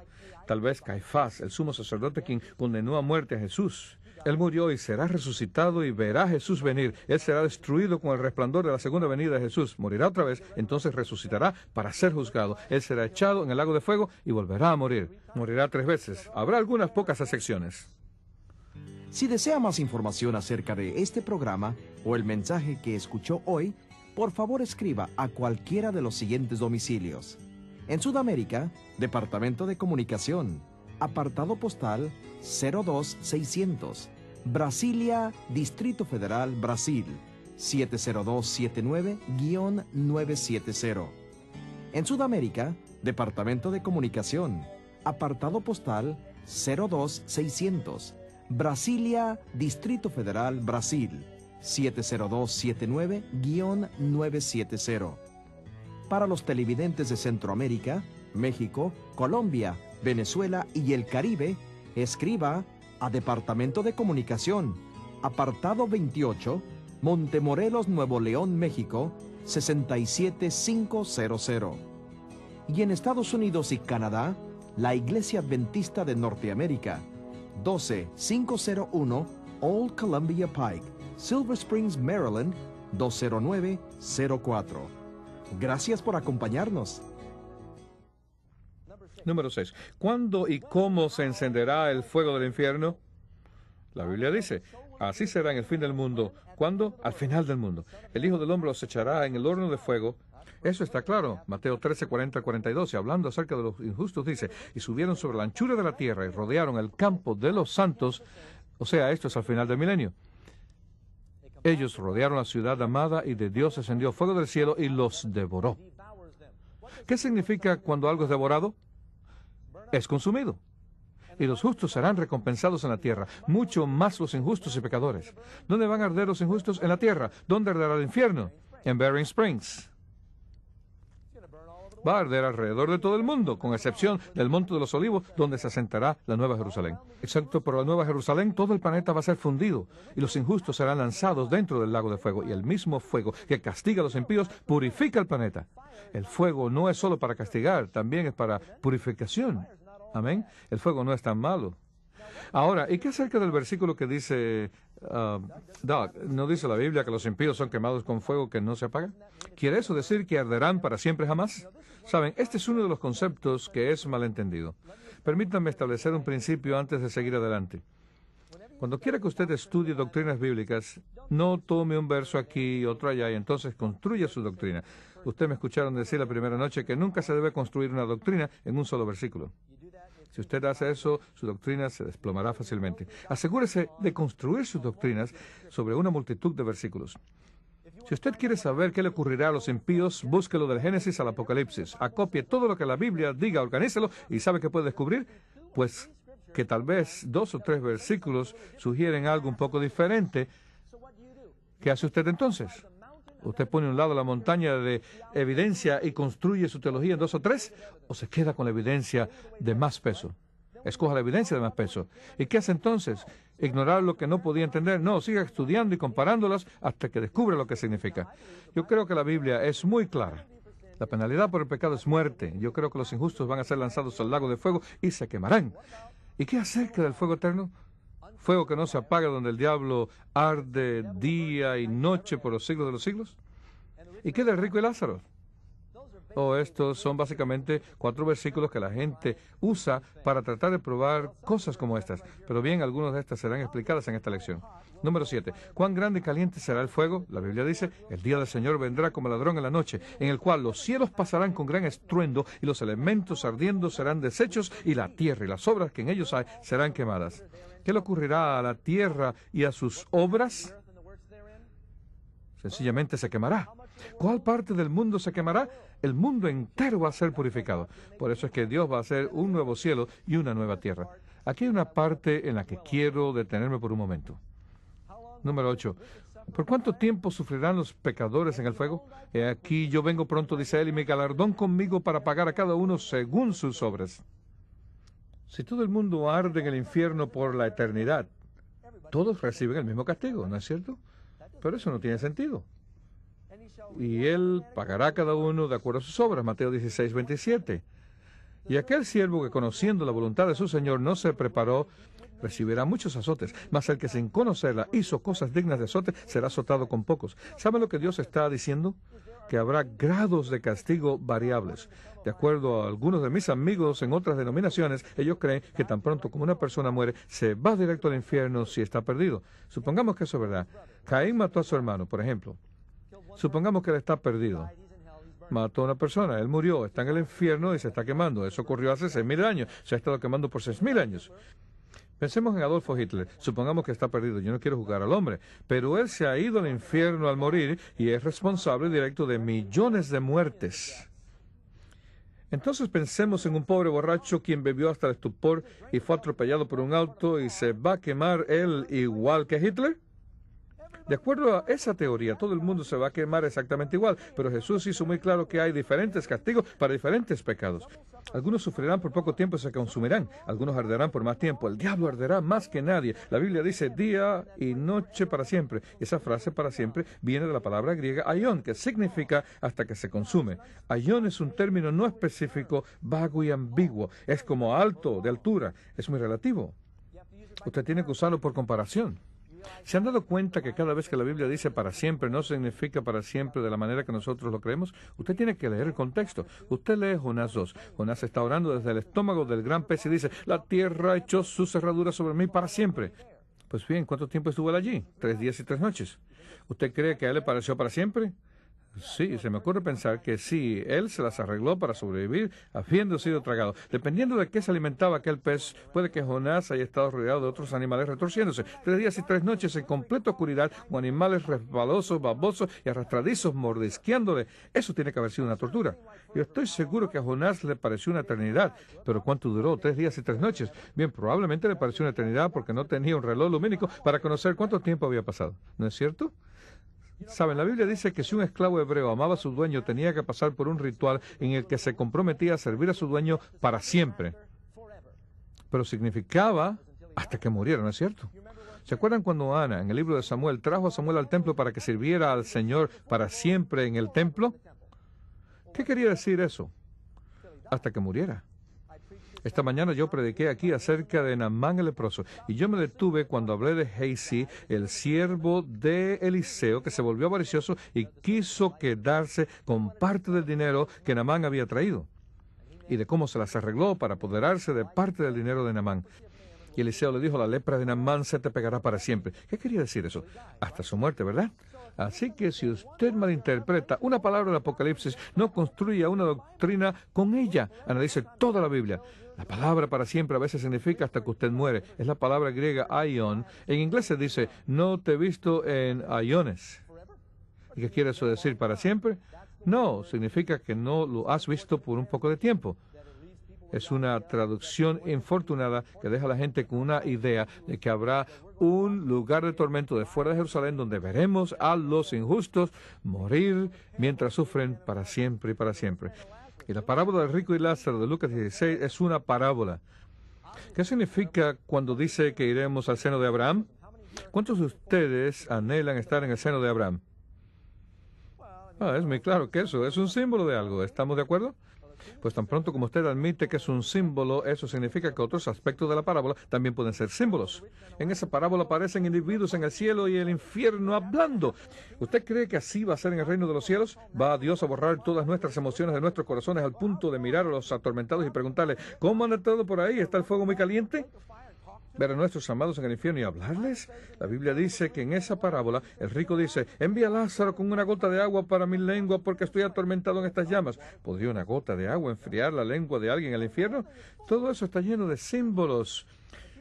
Tal vez Caifás, el sumo sacerdote quien condenó a muerte a Jesús. Él murió y será resucitado y verá a Jesús venir. Él será destruido con el resplandor de la segunda venida de Jesús. Morirá otra vez, entonces resucitará para ser juzgado. Él será echado en el lago de fuego y volverá a morir. Morirá 3 veces. Habrá algunas pocas excepciones. Si desea más información acerca de este programa o el mensaje que escuchó hoy, por favor escriba a cualquiera de los siguientes domicilios. En Sudamérica, Departamento de Comunicación, apartado postal 02600, Brasilia, Distrito Federal, Brasil, 70279-970. En Sudamérica, Departamento de Comunicación, apartado postal 02600, Brasilia, Distrito Federal, Brasil, 70279-970. Para los televidentes de Centroamérica, México, Colombia, Venezuela y el Caribe, escriba a Departamento de Comunicación, apartado 28, Montemorelos, Nuevo León, México, 67500. Y en Estados Unidos y Canadá, la Iglesia Adventista de Norteamérica, 12501 Old Columbia Pike, Silver Springs, Maryland, 20904. Gracias por acompañarnos. Número 6. ¿Cuándo y cómo se encenderá el fuego del infierno? La Biblia dice, así será en el fin del mundo. ¿Cuándo? Al final del mundo. El Hijo del Hombre los echará en el horno de fuego. Eso está claro. Mateo 13, 40-42. Y hablando acerca de los injustos, dice, y subieron sobre la anchura de la tierra y rodearon el campo de los santos. O sea, esto es al final del milenio. Ellos rodearon la ciudad amada y de Dios descendió fuego del cielo y los devoró. ¿Qué significa cuando algo es devorado? Es consumido. Y los justos serán recompensados en la tierra, mucho más los injustos y pecadores. ¿Dónde van a arder los injustos? En la tierra. ¿Dónde arderá el infierno? En Bering Springs. Va a arder alrededor de todo el mundo, con excepción del Monte de los Olivos, donde se asentará la Nueva Jerusalén. Excepto por la Nueva Jerusalén, todo el planeta va a ser fundido, y los injustos serán lanzados dentro del lago de fuego, y el mismo fuego que castiga a los impíos purifica el planeta. El fuego no es solo para castigar, también es para purificación. Amén. El fuego no es tan malo. Ahora, ¿y qué acerca del versículo que dice, Doug, ¿no dice la Biblia que los impíos son quemados con fuego que no se apaga? ¿Quiere eso decir que arderán para siempre jamás? Saben, este es uno de los conceptos que es malentendido. Permítanme establecer un principio antes de seguir adelante. Cuando quiera que usted estudie doctrinas bíblicas, no tome un verso aquí y otro allá y entonces construya su doctrina. Usted me escucharon decir la primera noche que nunca se debe construir una doctrina en un solo versículo. Si usted hace eso, su doctrina se desplomará fácilmente. Asegúrese de construir sus doctrinas sobre una multitud de versículos. Si usted quiere saber qué le ocurrirá a los impíos, búsquelo del Génesis al Apocalipsis. Acopie todo lo que la Biblia diga, organícelo, y ¿sabe qué puede descubrir? Pues que tal vez 2 o 3 versículos sugieren algo un poco diferente. ¿Qué hace usted entonces? ¿Usted pone a un lado la montaña de evidencia y construye su teología en 2 o 3? ¿O se queda con la evidencia de más peso? Escoja la evidencia de más peso. ¿Y qué hace entonces? ¿Ignorar lo que no podía entender? No, siga estudiando y comparándolas hasta que descubra lo que significa. Yo creo que la Biblia es muy clara. La penalidad por el pecado es muerte. Yo creo que los injustos van a ser lanzados al lago de fuego y se quemarán. ¿Y qué acerca del fuego eterno? Fuego que no se apaga, donde el diablo arde día y noche por los siglos de los siglos. ¿Y qué del rico y Lázaro? Estos son básicamente 4 versículos que la gente usa para tratar de probar cosas como estas. Pero bien, algunas de estas serán explicadas en esta lección. Número 7. ¿Cuán grande y caliente será el fuego? La Biblia dice, el día del Señor vendrá como ladrón en la noche, en el cual los cielos pasarán con gran estruendo y los elementos ardiendo serán deshechos y la tierra y las obras que en ellos hay serán quemadas. ¿Qué le ocurrirá a la tierra y a sus obras? Sencillamente se quemará. ¿Cuál parte del mundo se quemará? El mundo entero va a ser purificado. Por eso es que Dios va a hacer un nuevo cielo y una nueva tierra. Aquí hay una parte en la que quiero detenerme por un momento. Número 8. ¿Por cuánto tiempo sufrirán los pecadores en el fuego? He aquí yo vengo pronto, dice él, y mi galardón conmigo para pagar a cada uno según sus obras. Si todo el mundo arde en el infierno por la eternidad, todos reciben el mismo castigo, ¿no es cierto? Pero eso no tiene sentido. Y él pagará a cada uno de acuerdo a sus obras, Mateo 16, 27. Y aquel siervo que, conociendo la voluntad de su Señor, no se preparó, recibirá muchos azotes, mas el que sin conocerla hizo cosas dignas de azote, será azotado con pocos. ¿Saben lo que Dios está diciendo? Que habrá grados de castigo variables. De acuerdo a algunos de mis amigos en otras denominaciones, ellos creen que tan pronto como una persona muere, se va directo al infierno si está perdido. Supongamos que eso es verdad. Caín mató a su hermano, por ejemplo. Supongamos que él está perdido. Mató a una persona, él murió, está en el infierno y se está quemando. Eso ocurrió hace 6.000 años. Se ha estado quemando por 6.000 años. Pensemos en Adolfo Hitler. Supongamos que está perdido. Yo no quiero juzgar al hombre, pero él se ha ido al infierno al morir y es responsable directo de millones de muertes. Entonces pensemos en un pobre borracho quien bebió hasta el estupor y fue atropellado por un auto y se va a quemar él igual que Hitler. De acuerdo a esa teoría, todo el mundo se va a quemar exactamente igual, pero Jesús hizo muy claro que hay diferentes castigos para diferentes pecados. Algunos sufrirán por poco tiempo y se consumirán, algunos arderán por más tiempo, el diablo arderá más que nadie. La Biblia dice día y noche para siempre, y esa frase para siempre viene de la palabra griega aion, que significa hasta que se consume. Aion es un término no específico, vago y ambiguo, es como alto, de altura, es muy relativo. Usted tiene que usarlo por comparación. ¿Se han dado cuenta que cada vez que la Biblia dice para siempre no significa para siempre de la manera que nosotros lo creemos? Usted tiene que leer el contexto. Usted lee Jonás 2. Jonás está orando desde el estómago del gran pez y dice, la tierra echó su cerradura sobre mí para siempre. Pues bien, ¿cuánto tiempo estuvo él allí? 3 días y 3 noches. ¿Usted cree que a él le pareció para siempre? Sí, se me ocurre pensar que sí, él se las arregló para sobrevivir, habiendo sido tragado. Dependiendo de qué se alimentaba aquel pez, puede que Jonás haya estado rodeado de otros animales retorciéndose. 3 días y 3 noches en completa oscuridad, con animales resbalosos, babosos y arrastradizos mordisqueándole. Eso tiene que haber sido una tortura. Yo estoy seguro que a Jonás le pareció una eternidad. ¿Pero cuánto duró? 3 días y 3 noches. Bien, probablemente le pareció una eternidad porque no tenía un reloj lumínico para conocer cuánto tiempo había pasado. ¿No es cierto? Saben, la Biblia dice que si un esclavo hebreo amaba a su dueño, tenía que pasar por un ritual en el que se comprometía a servir a su dueño para siempre. Pero significaba hasta que muriera, ¿no es cierto? ¿Se acuerdan cuando Ana, en el libro de Samuel, trajo a Samuel al templo para que sirviera al Señor para siempre en el templo? ¿Qué quería decir eso? Hasta que muriera. Esta mañana yo prediqué aquí acerca de Naamán el leproso, y yo me detuve cuando hablé de Gehazi, el siervo de Eliseo, que se volvió avaricioso y quiso quedarse con parte del dinero que Naamán había traído, y de cómo se las arregló para apoderarse de parte del dinero de Naamán. Y Eliseo le dijo, la lepra de Naamán se te pegará para siempre. ¿Qué quería decir eso? Hasta su muerte, ¿verdad? Así que si usted malinterpreta una palabra del Apocalipsis, no construya una doctrina con ella. Analice toda la Biblia. La palabra para siempre a veces significa hasta que usted muere. Es la palabra griega aion. En inglés se dice, no te he visto en aiones. ¿Y qué quiere eso decir? ¿Para siempre? No, significa que no lo has visto por un poco de tiempo. Es una traducción infortunada que deja a la gente con una idea de que habrá un lugar de tormento de fuera de Jerusalén donde veremos a los injustos morir mientras sufren para siempre y para siempre. Y la parábola del rico y Lázaro de Lucas 16 es una parábola. ¿Qué significa cuando dice que iremos al seno de Abraham? ¿Cuántos de ustedes anhelan estar en el seno de Abraham? Es muy claro que eso es un símbolo de algo. ¿Estamos de acuerdo? Pues tan pronto como usted admite que es un símbolo, eso significa que otros aspectos de la parábola también pueden ser símbolos. En esa parábola aparecen individuos en el cielo y el infierno hablando. ¿Usted cree que así va a ser en el reino de los cielos? ¿Va Dios a borrar todas nuestras emociones de nuestros corazones al punto de mirar a los atormentados y preguntarle, ¿cómo anda todo por ahí? ¿Está el fuego muy caliente? ¿Ver a nuestros amados en el infierno y hablarles? La Biblia dice que en esa parábola el rico dice, envía a Lázaro con una gota de agua para mi lengua porque estoy atormentado en estas llamas. ¿Podría una gota de agua enfriar la lengua de alguien en el infierno? Todo eso está lleno de símbolos.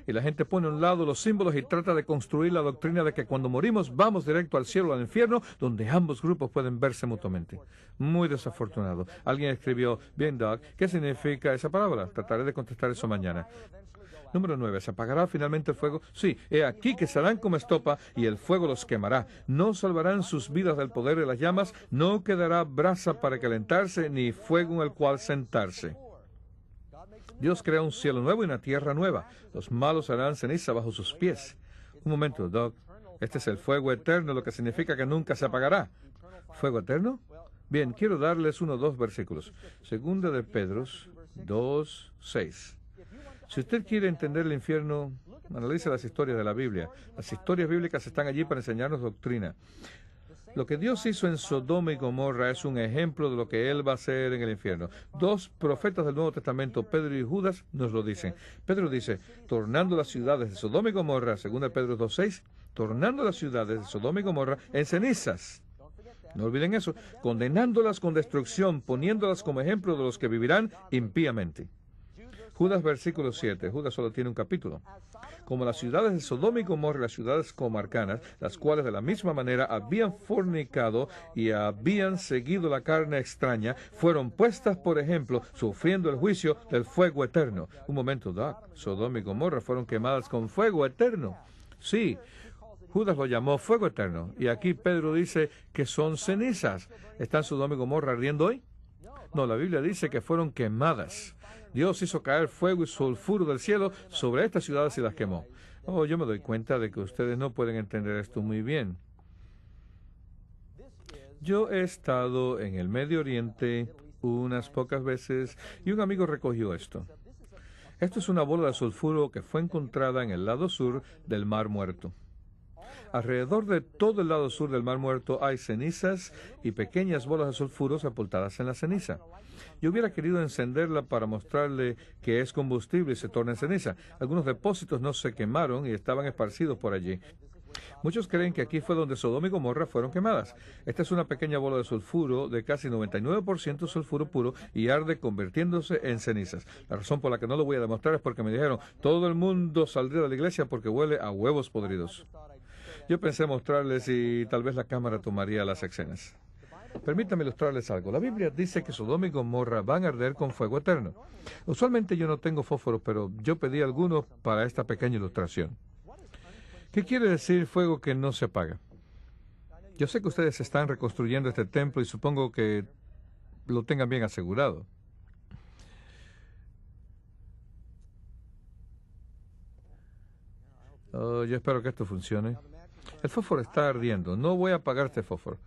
Y la gente pone a un lado los símbolos y trata de construir la doctrina de que cuando morimos vamos directo al cielo o al infierno, donde ambos grupos pueden verse mutuamente. Muy desafortunado. Alguien escribió, bien Doug, ¿qué significa esa parábola? Trataré de contestar eso mañana. Número 9. ¿Se apagará finalmente el fuego? Sí, he aquí que serán como estopa y el fuego los quemará. No salvarán sus vidas del poder de las llamas, no quedará brasa para calentarse, ni fuego en el cual sentarse. Dios crea un cielo nuevo y una tierra nueva. Los malos harán ceniza bajo sus pies. Un momento, Doc. Este es el fuego eterno, lo que significa que nunca se apagará. ¿Fuego eterno? Bien, quiero darles 1 o 2 versículos. Segunda de Pedro 2:6. Si usted quiere entender el infierno, analice las historias de la Biblia. Las historias bíblicas están allí para enseñarnos doctrina. Lo que Dios hizo en Sodoma y Gomorra es un ejemplo de lo que Él va a hacer en el infierno. 2 profetas del Nuevo Testamento, Pedro y Judas, nos lo dicen. Pedro dice, tornando las ciudades de Sodoma y Gomorra, según Pedro 2:6, tornando las ciudades de Sodoma y Gomorra en cenizas. No olviden eso, condenándolas con destrucción, poniéndolas como ejemplo de los que vivirán impíamente. Judas versículo 7. Judas solo tiene un capítulo. Como las ciudades de Sodoma y Gomorra, las ciudades comarcanas, las cuales de la misma manera habían fornicado y habían seguido la carne extraña, fueron puestas, por ejemplo, sufriendo el juicio del fuego eterno. Un momento, Doc. Sodoma y Gomorra fueron quemadas con fuego eterno. Sí, Judas lo llamó fuego eterno. Y aquí Pedro dice que son cenizas. ¿Están Sodoma y Gomorra ardiendo hoy? No, la Biblia dice que fueron quemadas. Dios hizo caer fuego y sulfuro del cielo sobre estas ciudades y las quemó. Yo me doy cuenta de que ustedes no pueden entender esto muy bien. Yo he estado en el Medio Oriente unas pocas veces y un amigo recogió esto. Esto es una bola de sulfuro que fue encontrada en el lado sur del Mar Muerto. Alrededor de todo el lado sur del Mar Muerto hay cenizas y pequeñas bolas de sulfuro sepultadas en la ceniza. Yo hubiera querido encenderla para mostrarle que es combustible y se torna en ceniza. Algunos depósitos no se quemaron y estaban esparcidos por allí. Muchos creen que aquí fue donde Sodoma y Gomorra fueron quemadas. Esta es una pequeña bola de sulfuro de casi 99% sulfuro puro y arde convirtiéndose en cenizas. La razón por la que no lo voy a demostrar es porque me dijeron, todo el mundo saldría de la iglesia porque huele a huevos podridos. Yo pensé mostrarles y tal vez la cámara tomaría las escenas. Permítame ilustrarles algo. La Biblia dice que Sodoma y Gomorra van a arder con fuego eterno. Usualmente yo no tengo fósforos, pero yo pedí algunos para esta pequeña ilustración. ¿Qué quiere decir fuego que no se apaga? Yo sé que ustedes están reconstruyendo este templo y supongo que lo tengan bien asegurado. Yo espero que esto funcione. El fósforo está ardiendo. No voy a apagar este fósforo.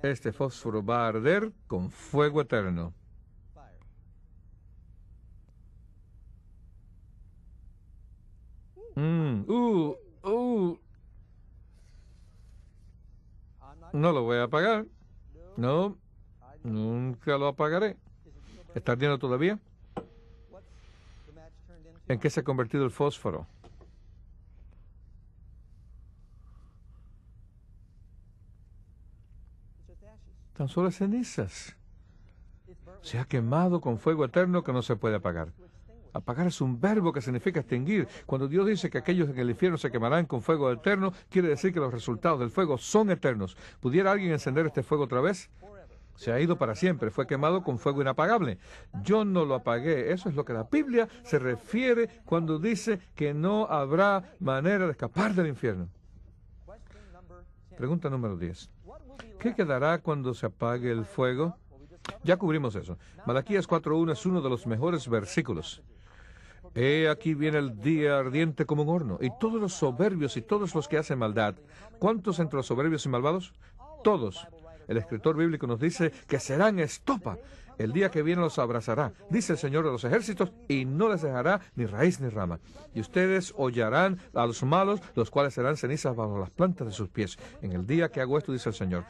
Este fósforo va a arder con fuego eterno. No lo voy a apagar. No, nunca lo apagaré. ¿Está ardiendo todavía? ¿En qué se ha convertido el fósforo? Tan solo cenizas. Se ha quemado con fuego eterno que no se puede apagar. Apagar es un verbo que significa extinguir. Cuando Dios dice que aquellos en el infierno se quemarán con fuego eterno, quiere decir que los resultados del fuego son eternos. ¿Pudiera alguien encender este fuego otra vez? Se ha ido para siempre, fue quemado con fuego inapagable. Yo no lo apagué. Eso es lo que la Biblia se refiere cuando dice que no habrá manera de escapar del infierno. Pregunta número 10. ¿Qué quedará cuando se apague el fuego? Ya cubrimos eso. Malaquías 4:1 es uno de los mejores versículos. He aquí viene el día ardiente como un horno, y todos los soberbios y todos los que hacen maldad. ¿Cuántos entre los soberbios y malvados? Todos. El escritor bíblico nos dice que serán estopa. El día que viene los abrazará, dice el Señor de los ejércitos, y no les dejará ni raíz ni rama. Y ustedes hollarán a los malos, los cuales serán cenizas bajo las plantas de sus pies. En el día que hago esto, dice el Señor,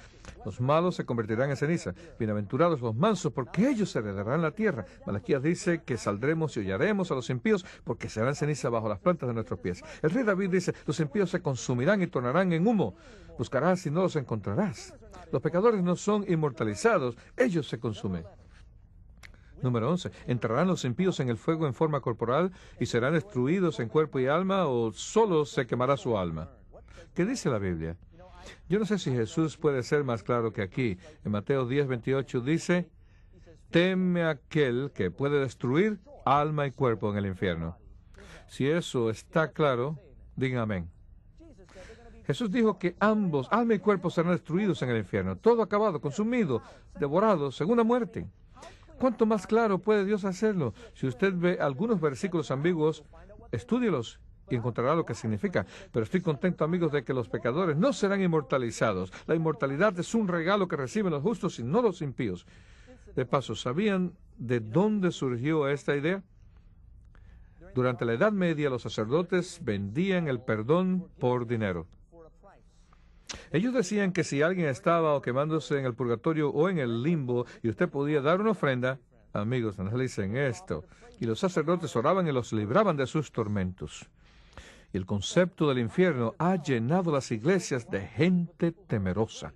los malos se convertirán en ceniza. Bienaventurados los mansos, porque ellos heredarán la tierra. Malaquías dice que saldremos y hollaremos a los impíos, porque serán ceniza bajo las plantas de nuestros pies. El rey David dice, los impíos se consumirán y tornarán en humo. Buscarás y no los encontrarás. Los pecadores no son inmortalizados, ellos se consumen. Número 11. ¿Entrarán los impíos en el fuego en forma corporal y serán destruidos en cuerpo y alma, o solo se quemará su alma? ¿Qué dice la Biblia? Yo no sé si Jesús puede ser más claro que aquí. En Mateo 10:28 dice, teme aquel que puede destruir alma y cuerpo en el infierno. Si eso está claro, digan amén. Jesús dijo que ambos, alma y cuerpo, serán destruidos en el infierno. Todo acabado, consumido, devorado, segunda muerte. ¿Cuánto más claro puede Dios hacerlo? Si usted ve algunos versículos ambiguos, estúdielos y encontrará lo que significa. Pero estoy contento, amigos, de que los pecadores no serán inmortalizados. La inmortalidad es un regalo que reciben los justos y no los impíos. De paso, ¿sabían de dónde surgió esta idea? Durante la Edad Media, los sacerdotes vendían el perdón por dinero. Ellos decían que si alguien estaba quemándose en el purgatorio o en el limbo y usted podía dar una ofrenda, amigos, analicen esto, y los sacerdotes oraban y los libraban de sus tormentos. Y el concepto del infierno ha llenado las iglesias de gente temerosa.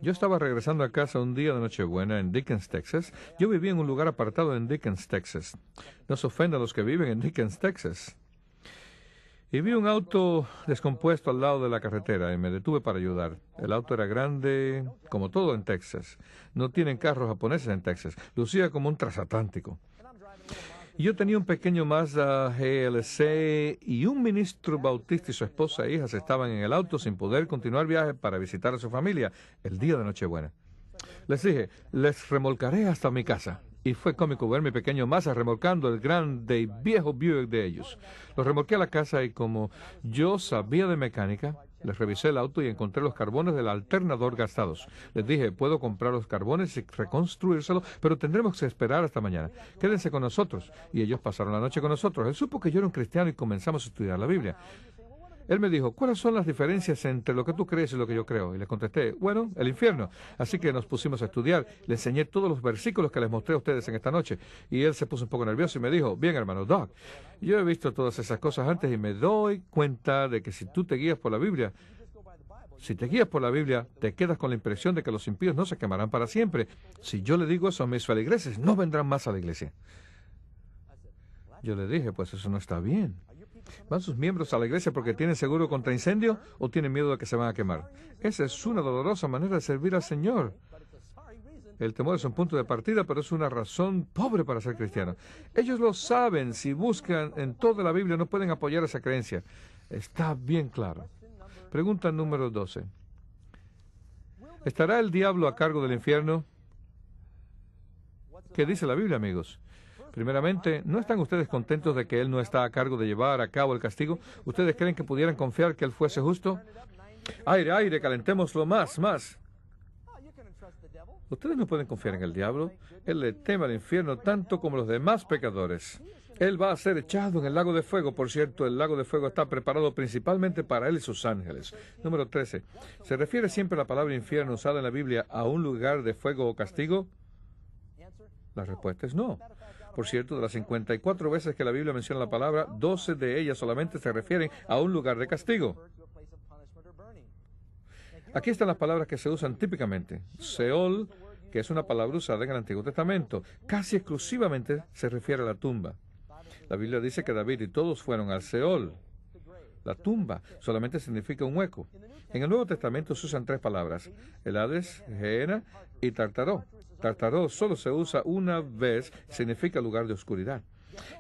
Yo estaba regresando a casa un día de Nochebuena en Dickens, Texas. Yo vivía en un lugar apartado en Dickens, Texas. No se ofendan los que viven en Dickens, Texas. Y vi un auto descompuesto al lado de la carretera y me detuve para ayudar. El auto era grande, como todo en Texas. No tienen carros japoneses en Texas. Lucía como un transatlántico. Y yo tenía un pequeño Mazda GLC y un ministro bautista y su esposa e hijas estaban en el auto sin poder continuar viaje para visitar a su familia el día de Nochebuena. Les dije, les remolcaré hasta mi casa. Y fue cómico ver mi pequeño Mazda remolcando el grande y viejo Buick de ellos. Los remolqué a la casa y como yo sabía de mecánica, les revisé el auto y encontré los carbones del alternador gastados. Les dije, puedo comprar los carbones y reconstruírselos, pero tendremos que esperar hasta mañana. Quédense con nosotros. Y ellos pasaron la noche con nosotros. Él supo que yo era un cristiano y comenzamos a estudiar la Biblia. Él me dijo, ¿cuáles son las diferencias entre lo que tú crees y lo que yo creo? Y le contesté, bueno, el infierno. Así que nos pusimos a estudiar. Le enseñé todos los versículos que les mostré a ustedes en esta noche. Y él se puso un poco nervioso y me dijo, bien, hermano Doug, yo he visto todas esas cosas antes y me doy cuenta de que si tú te guías por la Biblia, te quedas con la impresión de que los impíos no se quemarán para siempre. Si yo le digo eso a mis feligreses, no vendrán más a la iglesia. Yo le dije, pues eso no está bien. ¿Van sus miembros a la iglesia porque tienen seguro contra incendio o tienen miedo de que se van a quemar? Esa es una dolorosa manera de servir al Señor. El temor es un punto de partida, pero es una razón pobre para ser cristiano. Ellos lo saben. Si buscan en toda la Biblia, no pueden apoyar esa creencia. Está bien claro. Pregunta número 12. ¿Estará el diablo a cargo del infierno? ¿Qué dice la Biblia, amigos? Primeramente, ¿no están ustedes contentos de que Él no está a cargo de llevar a cabo el castigo? ¿Ustedes creen que pudieran confiar que Él fuese justo? Aire, calentémoslo más. Ustedes no pueden confiar en el diablo. Él le teme al infierno tanto como los demás pecadores. Él va a ser echado en el lago de fuego. Por cierto, el lago de fuego está preparado principalmente para Él y sus ángeles. Número 13. ¿Se refiere siempre la palabra infierno usada en la Biblia a un lugar de fuego o castigo? La respuesta es no. Por cierto, de las 54 veces que la Biblia menciona la palabra, 12 de ellas solamente se refieren a un lugar de castigo. Aquí están las palabras que se usan típicamente. Seol que es una palabra usada en el Antiguo Testamento. Casi exclusivamente se refiere a la tumba. La Biblia dice que David y todos fueron al Seol. La tumba solamente significa un hueco. En el Nuevo Testamento se usan 3 palabras: el Hades, Gehenna y Tartaró. Tartaró solo se usa una vez, significa lugar de oscuridad.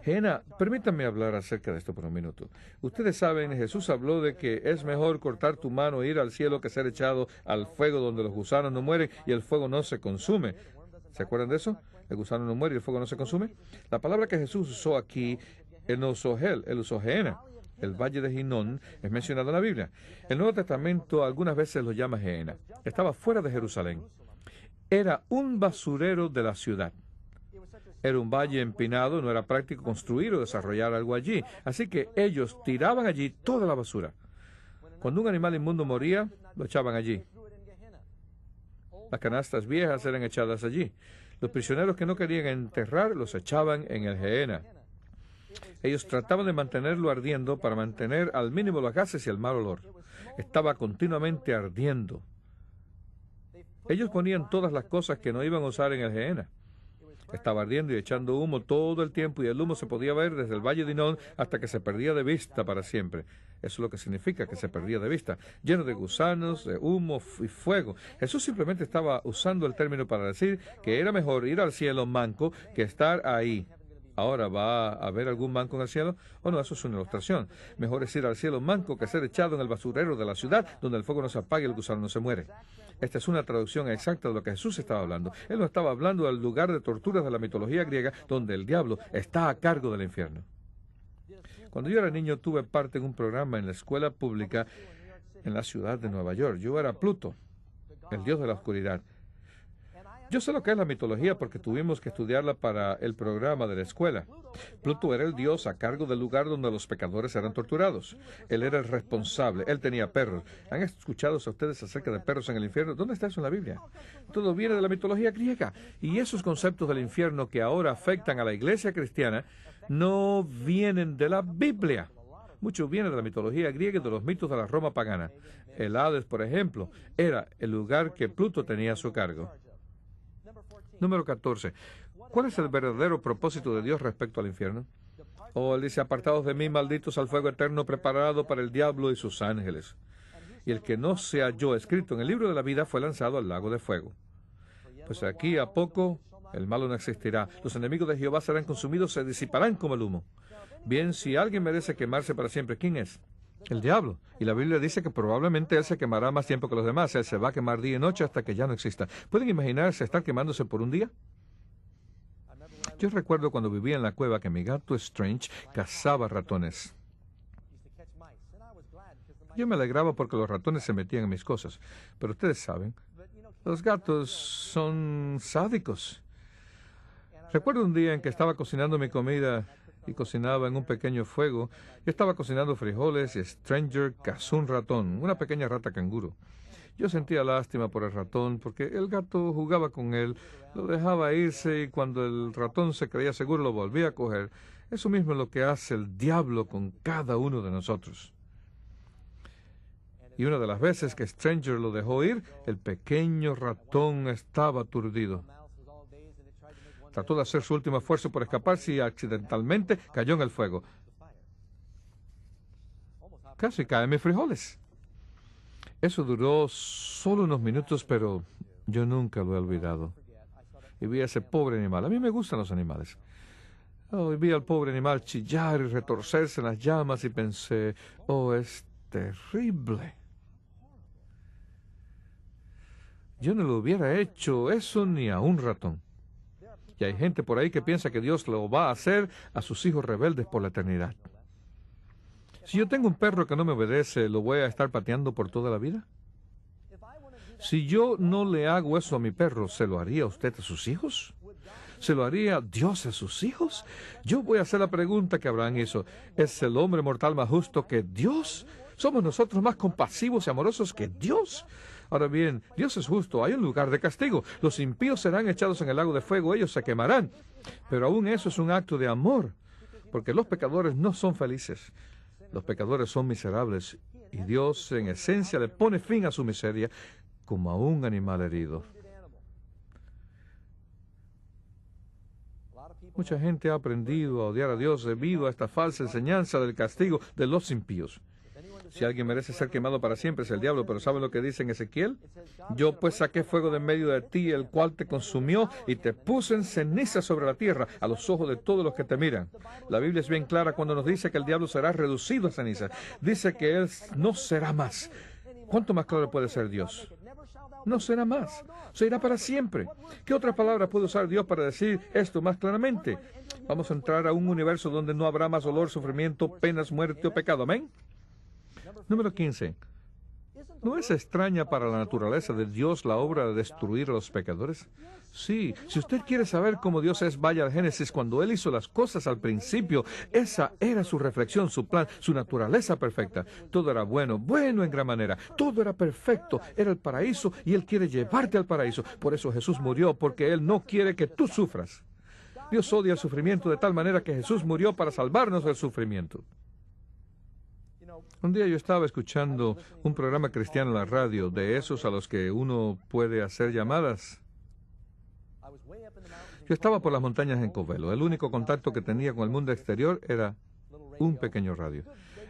Gehenna, permítanme hablar acerca de esto por un minuto. Ustedes saben, Jesús habló de que es mejor cortar tu mano e ir al cielo que ser echado al fuego donde los gusanos no mueren y el fuego no se consume. ¿Se acuerdan de eso? El gusano no muere y el fuego no se consume. La palabra que Jesús usó aquí, él no usó Gel, él usó Gehenna. El valle de Hinón es mencionado en la Biblia. El Nuevo Testamento algunas veces lo llama Gehenna. Estaba fuera de Jerusalén. Era un basurero de la ciudad. Era un valle empinado, no era práctico construir o desarrollar algo allí. Así que ellos tiraban allí toda la basura. Cuando un animal inmundo moría, lo echaban allí. Las canastas viejas eran echadas allí. Los prisioneros que no querían enterrar los echaban en el Gehenna. Ellos trataban de mantenerlo ardiendo para mantener al mínimo los gases y el mal olor. Estaba continuamente ardiendo. Ellos ponían todas las cosas que no iban a usar en el Gehenna. Estaba ardiendo y echando humo todo el tiempo, y el humo se podía ver desde el valle de Hinón hasta que se perdía de vista para siempre. Eso es lo que significa que se perdía de vista, lleno de gusanos, de humo y fuego. Jesús simplemente estaba usando el término para decir que era mejor ir al cielo manco que estar ahí. Ahora, ¿va a haber algún manco en el cielo? ¿O no? Eso es una ilustración. Mejor es ir al cielo manco que ser echado en el basurero de la ciudad, donde el fuego no se apaga y el gusano no se muere. Esta es una traducción exacta de lo que Jesús estaba hablando. Él no estaba hablando del lugar de torturas de la mitología griega, donde el diablo está a cargo del infierno. Cuando yo era niño, tuve parte en un programa en la escuela pública en la ciudad de Nueva York. Yo era Pluto, el dios de la oscuridad. Yo sé lo que es la mitología porque tuvimos que estudiarla para el programa de la escuela. Pluto era el dios a cargo del lugar donde los pecadores eran torturados. Él era el responsable. Él tenía perros. ¿Han escuchado a ustedes acerca de perros en el infierno? ¿Dónde está eso en la Biblia? Todo viene de la mitología griega. Y esos conceptos del infierno que ahora afectan a la iglesia cristiana no vienen de la Biblia. Mucho viene de la mitología griega y de los mitos de la Roma pagana. El Hades, por ejemplo, era el lugar que Pluto tenía a su cargo. Número 14. ¿Cuál es el verdadero propósito de Dios respecto al infierno? Él dice: apartados de mí, malditos, al fuego eterno preparado para el diablo y sus ángeles. Y el que no se halló escrito en el libro de la vida fue lanzado al lago de fuego. Pues aquí a poco el malo no existirá. Los enemigos de Jehová serán consumidos, se disiparán como el humo. Bien, si alguien merece quemarse para siempre, ¿quién es? El diablo. Y la Biblia dice que probablemente él se quemará más tiempo que los demás. Él se va a quemar día y noche hasta que ya no exista. ¿Pueden imaginarse estar quemándose por un día? Yo recuerdo cuando vivía en la cueva que mi gato Strange cazaba ratones. Yo me alegraba porque los ratones se metían en mis cosas. Pero ustedes saben, los gatos son sádicos. Recuerdo un día en que estaba cocinando mi comida y cocinaba en un pequeño fuego. Yo estaba cocinando frijoles y Stranger cazó un ratón, una pequeña rata canguro. Yo sentía lástima por el ratón porque el gato jugaba con él, lo dejaba irse y cuando el ratón se creía seguro lo volvía a coger. Eso mismo es lo que hace el diablo con cada uno de nosotros. Y una de las veces que Stranger lo dejó ir, el pequeño ratón estaba aturdido. Trató de hacer su último esfuerzo por escaparse y accidentalmente cayó en el fuego. Casi cae en mis frijoles. Eso duró solo unos minutos, pero yo nunca lo he olvidado. Y vi a ese pobre animal. A mí me gustan los animales. Y vi al pobre animal chillar y retorcerse en las llamas y pensé: es terrible. Yo no lo hubiera hecho eso ni a un ratón. Y hay gente por ahí que piensa que Dios lo va a hacer a sus hijos rebeldes por la eternidad. Si yo tengo un perro que no me obedece, ¿lo voy a estar pateando por toda la vida? Si yo no le hago eso a mi perro, ¿se lo haría usted a sus hijos? ¿Se lo haría Dios a sus hijos? Yo voy a hacer la pregunta que Abraham hizo: ¿es el hombre mortal más justo que Dios? ¿Somos nosotros más compasivos y amorosos que Dios? Ahora bien, Dios es justo, hay un lugar de castigo. Los impíos serán echados en el lago de fuego, ellos se quemarán. Pero aún eso es un acto de amor, porque los pecadores no son felices. Los pecadores son miserables, y Dios en esencia le pone fin a su miseria como a un animal herido. Mucha gente ha aprendido a odiar a Dios debido a esta falsa enseñanza del castigo de los impíos. Si alguien merece ser quemado para siempre es el diablo, pero ¿saben lo que dice en Ezequiel? Yo pues saqué fuego de en medio de ti, el cual te consumió y te puse en ceniza sobre la tierra a los ojos de todos los que te miran. La Biblia es bien clara cuando nos dice que el diablo será reducido a ceniza. Dice que él no será más. ¿Cuánto más claro puede ser Dios? No será más. Se irá para siempre. ¿Qué otra palabra puede usar Dios para decir esto más claramente? Vamos a entrar a un universo donde no habrá más dolor, sufrimiento, penas, muerte o pecado. ¿Amén? Número 15. ¿No es extraña para la naturaleza de Dios la obra de destruir a los pecadores? Sí, si usted quiere saber cómo Dios es, vaya al Génesis. Cuando Él hizo las cosas al principio, esa era su reflexión, su plan, su naturaleza perfecta. Todo era bueno, bueno en gran manera. Todo era perfecto, era el paraíso y Él quiere llevarte al paraíso. Por eso Jesús murió, porque Él no quiere que tú sufras. Dios odia el sufrimiento de tal manera que Jesús murió para salvarnos del sufrimiento. Un día yo estaba escuchando un programa cristiano en la radio, de esos a los que uno puede hacer llamadas. Yo estaba por las montañas en Covelo. El único contacto que tenía con el mundo exterior era un pequeño radio.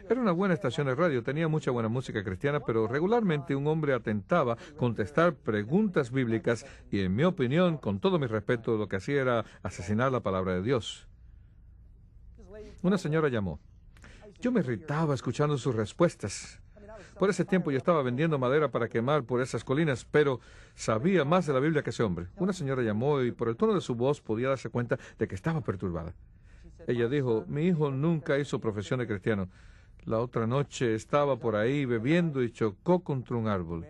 Era una buena estación de radio, tenía mucha buena música cristiana, pero regularmente un hombre atentaba contestar preguntas bíblicas y, en mi opinión, con todo mi respeto, lo que hacía era asesinar la palabra de Dios. Una señora llamó. Yo me irritaba escuchando sus respuestas. Por ese tiempo yo estaba vendiendo madera para quemar por esas colinas, pero sabía más de la Biblia que ese hombre. Una señora llamó y por el tono de su voz podía darse cuenta de que estaba perturbada. Ella dijo, mi hijo nunca hizo profesión de cristiano. La otra noche estaba por ahí bebiendo y chocó contra un árbol.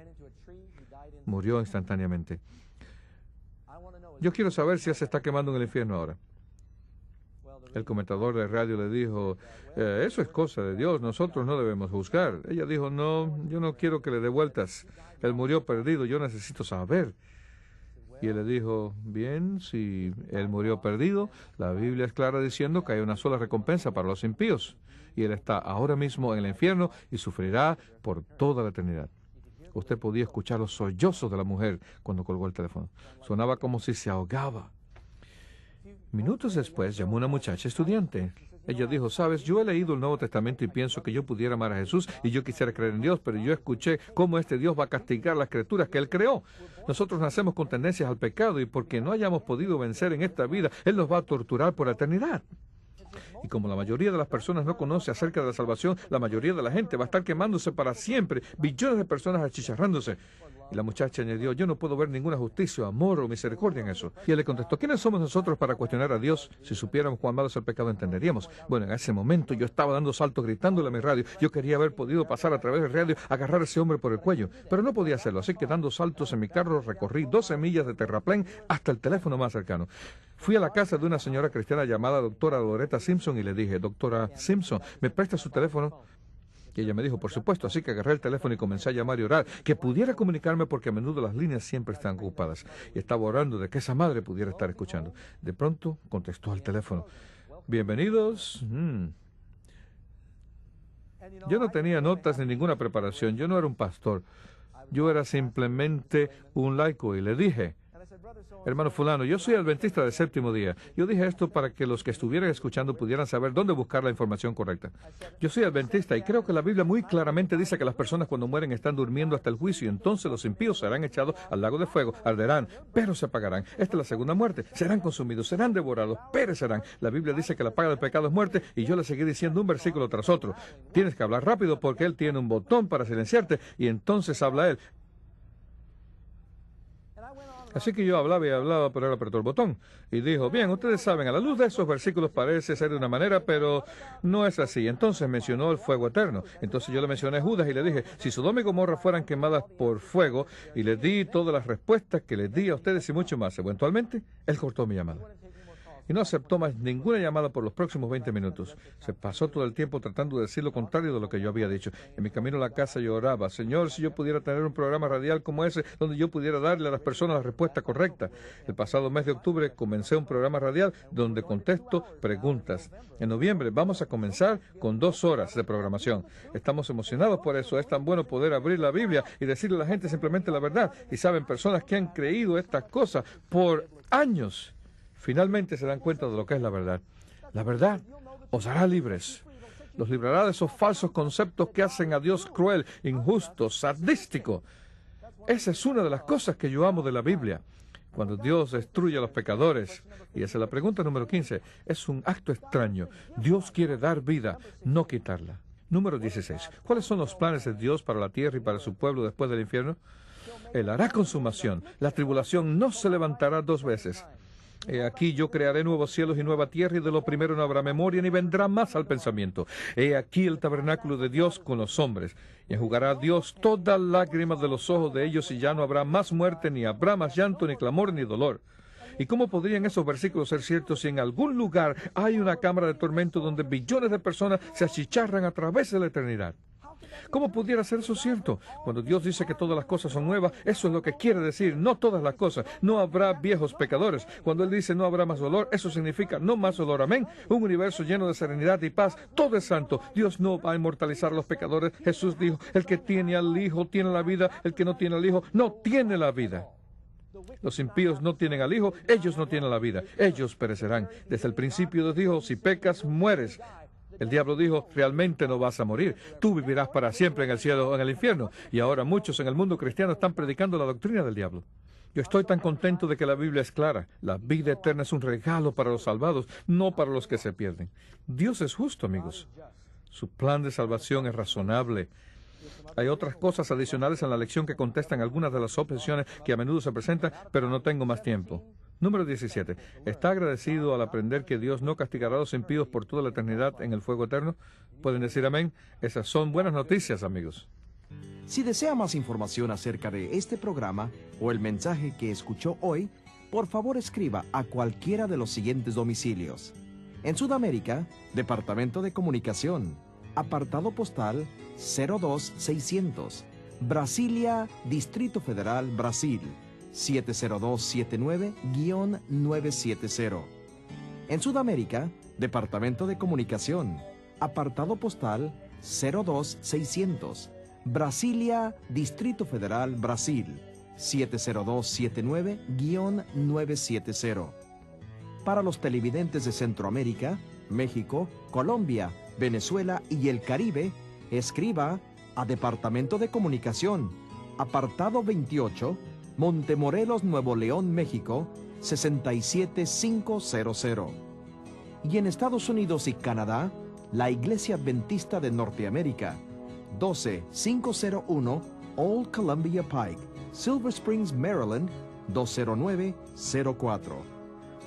Murió instantáneamente. Yo quiero saber si él se está quemando en el infierno ahora. El comentador de radio le dijo, eso es cosa de Dios, nosotros no debemos juzgar. Ella dijo, no, yo no quiero que le dé vueltas. Él murió perdido, yo necesito saber. Y él le dijo, bien, si él murió perdido, la Biblia es clara diciendo que hay una sola recompensa para los impíos. Y él está ahora mismo en el infierno y sufrirá por toda la eternidad. Usted podía escuchar los sollozos de la mujer cuando colgó el teléfono. Sonaba como si se ahogaba. Minutos después llamó una muchacha estudiante. Ella dijo, sabes, yo he leído el Nuevo Testamento y pienso que yo pudiera amar a Jesús y yo quisiera creer en Dios, pero yo escuché cómo este Dios va a castigar las criaturas que Él creó. Nosotros nacemos con tendencias al pecado y porque no hayamos podido vencer en esta vida, Él nos va a torturar por la eternidad. Y como la mayoría de las personas no conoce acerca de la salvación, la mayoría de la gente va a estar quemándose para siempre, billones de personas achicharrándose. Y la muchacha añadió, yo no puedo ver ninguna justicia, amor o misericordia en eso. Y él le contestó, ¿quiénes somos nosotros para cuestionar a Dios? Si supiéramos cuán malo es el pecado, entenderíamos. Bueno, en ese momento yo estaba dando saltos, gritándole a mi radio. Yo quería haber podido pasar a través del radio, agarrar a ese hombre por el cuello, pero no podía hacerlo. Así que dando saltos en mi carro, recorrí 12 millas de terraplén hasta el teléfono más cercano. Fui a la casa de una señora cristiana llamada doctora Loretta Simpson y le dije, doctora Simpson, ¿me presta su teléfono? Y ella me dijo, por supuesto, así que agarré el teléfono y comencé a llamar y orar, que pudiera comunicarme porque a menudo las líneas siempre están ocupadas. Y estaba orando de que esa madre pudiera estar escuchando. De pronto contestó al teléfono. Bienvenidos. Yo no tenía notas ni ninguna preparación, yo no era un pastor. Yo era simplemente un laico y le dije, hermano fulano, yo soy adventista del séptimo día. Yo dije esto para que los que estuvieran escuchando pudieran saber dónde buscar la información correcta. Yo soy adventista y creo que la Biblia muy claramente dice que las personas cuando mueren están durmiendo hasta el juicio y entonces los impíos serán echados al lago de fuego, arderán, pero se apagarán. Esta es la segunda muerte. Serán consumidos, serán devorados, perecerán. La Biblia dice que la paga del pecado es muerte y yo le seguí diciendo un versículo tras otro. Tienes que hablar rápido porque Él tiene un botón para silenciarte y entonces habla Él. Así que yo hablaba y hablaba, pero él apretó el botón. Y dijo, bien, ustedes saben, a la luz de esos versículos parece ser de una manera, pero no es así. Entonces mencionó el fuego eterno. Entonces yo le mencioné a Judas y le dije, si Sodoma y Gomorra fueran quemadas por fuego, y les di todas las respuestas que les di a ustedes y mucho más. Eventualmente, él cortó mi llamada. Y no aceptó más ninguna llamada por los próximos 20 minutos. Se pasó todo el tiempo tratando de decir lo contrario de lo que yo había dicho. En mi camino a la casa yo oraba, Señor, si yo pudiera tener un programa radial como ese, donde yo pudiera darle a las personas la respuesta correcta. El pasado mes de octubre comencé un programa radial donde contesto preguntas. En noviembre vamos a comenzar con 2 horas de programación. Estamos emocionados por eso. Es tan bueno poder abrir la Biblia y decirle a la gente simplemente la verdad. Y saben, personas que han creído estas cosas por años. finalmente se dan cuenta de lo que es la verdad. La verdad os hará libres. Los librará de esos falsos conceptos que hacen a Dios cruel, injusto, sadístico. Esa es una de las cosas que yo amo de la Biblia. Cuando Dios destruye a los pecadores, y esa es la pregunta número 15, es un acto extraño. Dios quiere dar vida, no quitarla. Número 16. ¿Cuáles son los planes de Dios para la tierra y para su pueblo después del infierno? Él hará consumación. La tribulación no se levantará dos veces. He aquí yo crearé nuevos cielos y nueva tierra, y de lo primero no habrá memoria, ni vendrá más al pensamiento. He aquí el tabernáculo de Dios con los hombres, y enjugará Dios todas lágrimas de los ojos de ellos, y ya no habrá más muerte, ni habrá más llanto, ni clamor, ni dolor. ¿Y cómo podrían esos versículos ser ciertos si en algún lugar hay una cámara de tormento donde billones de personas se achicharran a través de la eternidad? ¿Cómo pudiera ser eso cierto? Cuando Dios dice que todas las cosas son nuevas, eso es lo que quiere decir, no todas las cosas. No habrá viejos pecadores. Cuando Él dice no habrá más dolor, eso significa no más dolor. Amén. Un universo lleno de serenidad y paz. Todo es santo. Dios no va a inmortalizar a los pecadores. Jesús dijo, el que tiene al Hijo tiene la vida, el que no tiene al Hijo no tiene la vida. Los impíos no tienen al Hijo, ellos no tienen la vida. Ellos perecerán. Desde el principio Dios dijo, si pecas, mueres. El diablo dijo, realmente no vas a morir. Tú vivirás para siempre en el cielo o en el infierno. Y ahora muchos en el mundo cristiano están predicando la doctrina del diablo. Yo estoy tan contento de que la Biblia es clara. La vida eterna es un regalo para los salvados, no para los que se pierden. Dios es justo, amigos. Su plan de salvación es razonable. Hay otras cosas adicionales en la lección que contestan algunas de las objeciones que a menudo se presentan, pero no tengo más tiempo. Número 17. ¿Está agradecido al aprender que Dios no castigará a los impíos por toda la eternidad en el fuego eterno? ¿Pueden decir amén? Esas son buenas noticias, amigos. Si desea más información acerca de este programa o el mensaje que escuchó hoy, por favor escriba a cualquiera de los siguientes domicilios. En Sudamérica, Departamento de Comunicación, apartado postal 02600, Brasilia, Distrito Federal, Brasil, 70279-970. En Sudamérica, Departamento de Comunicación, apartado postal 02600, Brasilia, Distrito Federal, Brasil, 70279-970. Para los televidentes de Centroamérica, México, Colombia, Venezuela y el Caribe, escriba a Departamento de Comunicación, apartado 28, Montemorelos, Nuevo León, México, 67500. Y en Estados Unidos y Canadá, la Iglesia Adventista de Norteamérica, 12501 Old Columbia Pike, Silver Springs, Maryland, 20904.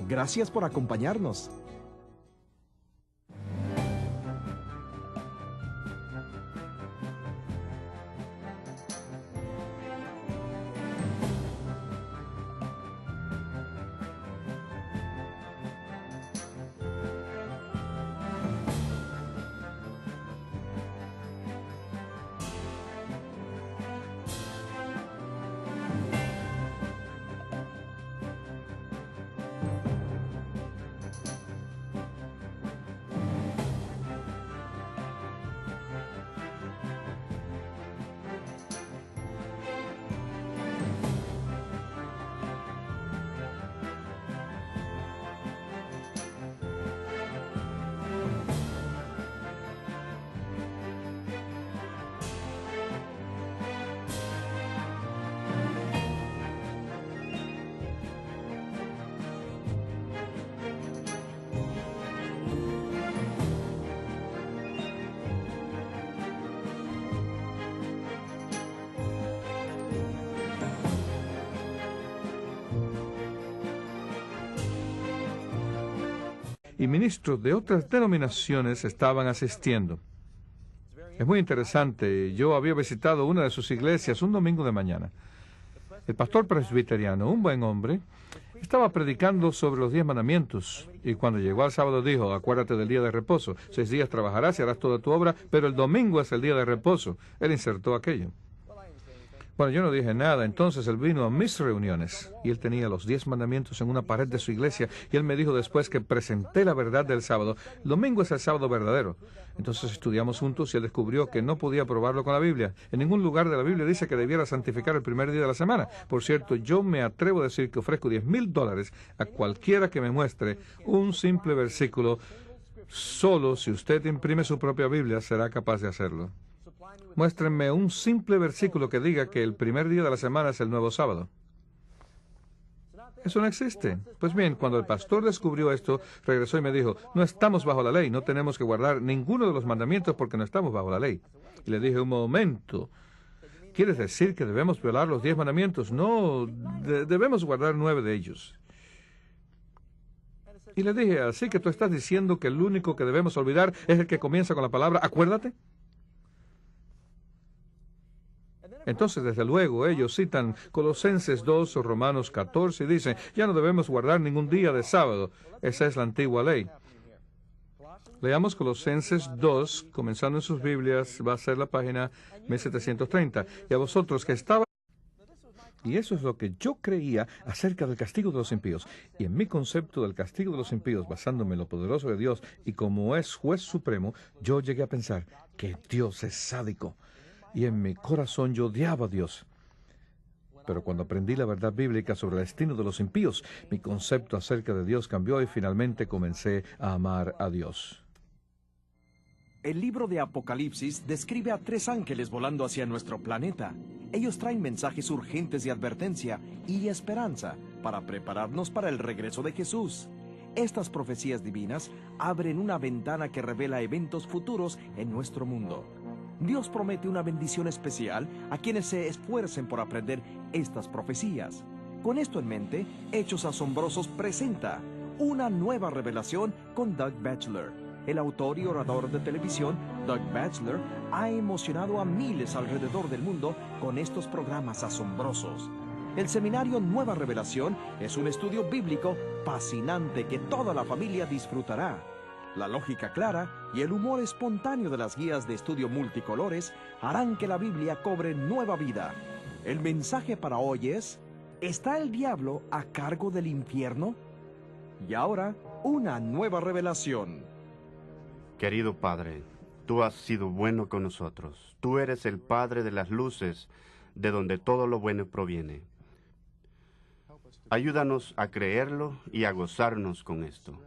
Gracias por acompañarnos. Y ministros de otras denominaciones estaban asistiendo. Es muy interesante. Yo había visitado una de sus iglesias un domingo de mañana. El pastor presbiteriano, un buen hombre, estaba predicando sobre los 10 mandamientos. Y cuando llegó al sábado dijo, acuérdate del día de reposo. 6 días trabajarás y harás toda tu obra, pero el domingo es el día de reposo. Él insertó aquello. Bueno, yo no dije nada. Entonces él vino a mis reuniones y él tenía los 10 mandamientos en una pared de su iglesia y él me dijo después que presenté la verdad del sábado. El domingo es el sábado verdadero. Entonces estudiamos juntos y él descubrió que no podía probarlo con la Biblia. En ningún lugar de la Biblia dice que debiera santificar el primer día de la semana. Por cierto, yo me atrevo a decir que ofrezco $10,000 a cualquiera que me muestre un simple versículo. Solo si usted imprime su propia Biblia será capaz de hacerlo. Muéstrenme un simple versículo que diga que el primer día de la semana es el nuevo sábado. Eso no existe. Pues bien, cuando el pastor descubrió esto, regresó y me dijo, no estamos bajo la ley, no tenemos que guardar ninguno de los mandamientos porque no estamos bajo la ley. Y le dije, un momento, ¿quieres decir que debemos violar los 10 mandamientos? No, debemos guardar 9 de ellos. Y le dije, así que tú estás diciendo que el único que debemos olvidar es el que comienza con la palabra, acuérdate. Entonces, desde luego, ellos citan Colosenses 2 o Romanos 14 y dicen, ya no debemos guardar ningún día de sábado. Esa es la antigua ley. Leamos Colosenses 2, comenzando en sus Biblias, va a ser la página 1730. Y a vosotros que estabais... Y eso es lo que yo creía acerca del castigo de los impíos. Y en mi concepto del castigo de los impíos, basándome en lo poderoso de Dios y como es juez supremo, yo llegué a pensar que Dios es sádico. Y en mi corazón yo odiaba a Dios. Pero cuando aprendí la verdad bíblica sobre el destino de los impíos, mi concepto acerca de Dios cambió y finalmente comencé a amar a Dios. El libro de Apocalipsis describe a 3 ángeles volando hacia nuestro planeta. Ellos traen mensajes urgentes de advertencia y esperanza para prepararnos para el regreso de Jesús. Estas profecías divinas abren una ventana que revela eventos futuros en nuestro mundo. Dios promete una bendición especial a quienes se esfuercen por aprender estas profecías. Con esto en mente, Hechos Asombrosos presenta una nueva revelación con Doug Batchelor. El autor y orador de televisión, Doug Batchelor, ha emocionado a miles alrededor del mundo con estos programas asombrosos. El seminario Nueva Revelación es un estudio bíblico fascinante que toda la familia disfrutará. La lógica clara y el humor espontáneo de las guías de estudio multicolores harán que la Biblia cobre nueva vida. El mensaje para hoy es, ¿está el diablo a cargo del infierno? Y ahora, una nueva revelación. Querido Padre, tú has sido bueno con nosotros. Tú eres el Padre de las luces, de donde todo lo bueno proviene. Ayúdanos a creerlo y a gozarnos con esto.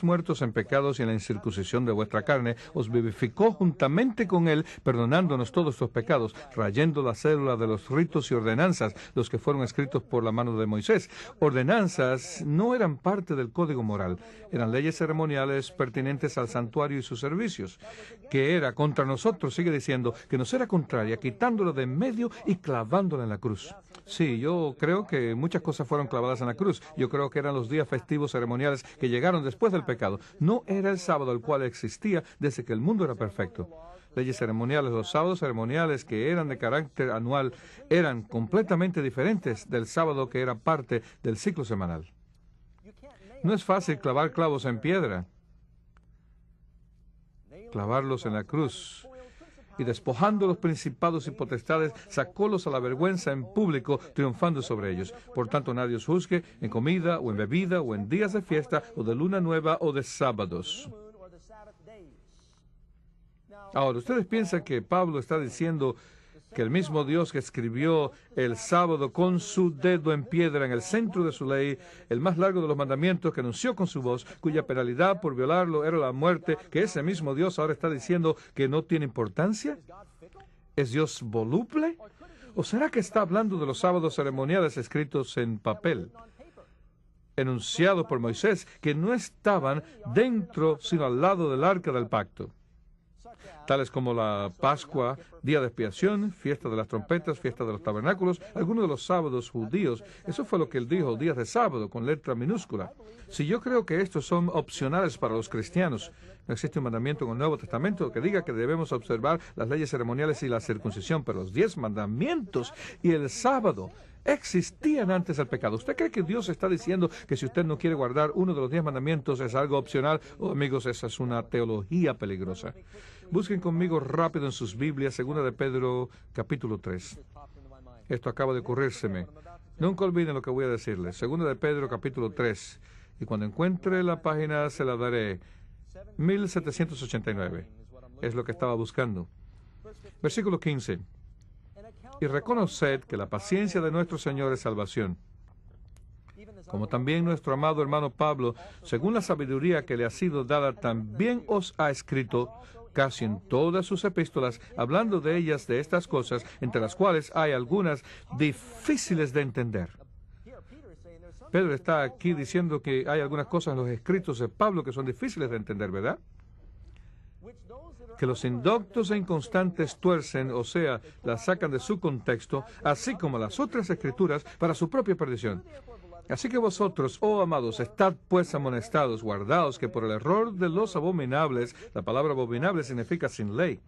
Muertos en pecados y en la incircuncisión de vuestra carne, os vivificó juntamente con él, perdonándonos todos los pecados, rayendo la célula de los ritos y ordenanzas, los que fueron escritos por la mano de Moisés. Ordenanzas no eran parte del código moral, eran leyes ceremoniales pertinentes al santuario y sus servicios, que era contra nosotros, sigue diciendo, que nos era contraria, quitándola de en medio y clavándola en la cruz. Sí, yo creo que muchas cosas fueron clavadas en la cruz. Yo creo que eran los días festivos ceremoniales que llegaron después del pecado. No era el sábado, el cual existía desde que el mundo era perfecto. Leyes ceremoniales, los sábados ceremoniales que eran de carácter anual, eran completamente diferentes del sábado que era parte del ciclo semanal. No es fácil clavar clavos en piedra, clavarlos en la cruz. Y despojando los principados y potestades, sacólos a la vergüenza en público, triunfando sobre ellos. Por tanto, nadie os juzgue en comida, o en bebida, o en días de fiesta, o de luna nueva, o de sábados. Ahora, ¿ustedes piensan que Pablo está diciendo que el mismo Dios que escribió el sábado con su dedo en piedra en el centro de su ley, el más largo de los mandamientos que anunció con su voz, cuya penalidad por violarlo era la muerte, que ese mismo Dios ahora está diciendo que no tiene importancia? ¿Es Dios voluble? ¿O será que está hablando de los sábados ceremoniales escritos en papel, enunciados por Moisés, que no estaban dentro, sino al lado del arca del pacto? Tales como la Pascua, Día de Expiación, Fiesta de las Trompetas, Fiesta de los Tabernáculos, algunos de los sábados judíos. Eso fue lo que él dijo, días de sábado, con letra minúscula. Si yo creo que estos son opcionales para los cristianos, no existe un mandamiento en el Nuevo Testamento que diga que debemos observar las leyes ceremoniales y la circuncisión, pero los 10 mandamientos y el sábado Existían antes del pecado. ¿Usted cree que Dios está diciendo que si usted no quiere guardar uno de los 10 mandamientos es algo opcional? Oh, amigos, esa es una teología peligrosa. Busquen conmigo rápido en sus Biblias, 2 de Pedro, capítulo 3. Esto acaba de ocurrírseme. Nunca olviden lo que voy a decirles. 2 de Pedro, capítulo 3. Y cuando encuentre la página se la daré. 1789. Es lo que estaba buscando. Versículo 15. Y reconoced que la paciencia de nuestro Señor es salvación. Como también nuestro amado hermano Pablo, según la sabiduría que le ha sido dada, también os ha escrito casi en todas sus epístolas, hablando de ellas, de estas cosas, entre las cuales hay algunas difíciles de entender. Pedro está aquí diciendo que hay algunas cosas en los escritos de Pablo que son difíciles de entender, ¿verdad? Que los indoctos e inconstantes tuercen, o sea, las sacan de su contexto, así como las otras escrituras, para su propia perdición. Así que vosotros, oh amados, estad pues amonestados, guardaos, que por el error de los abominables, la palabra abominable significa sin ley.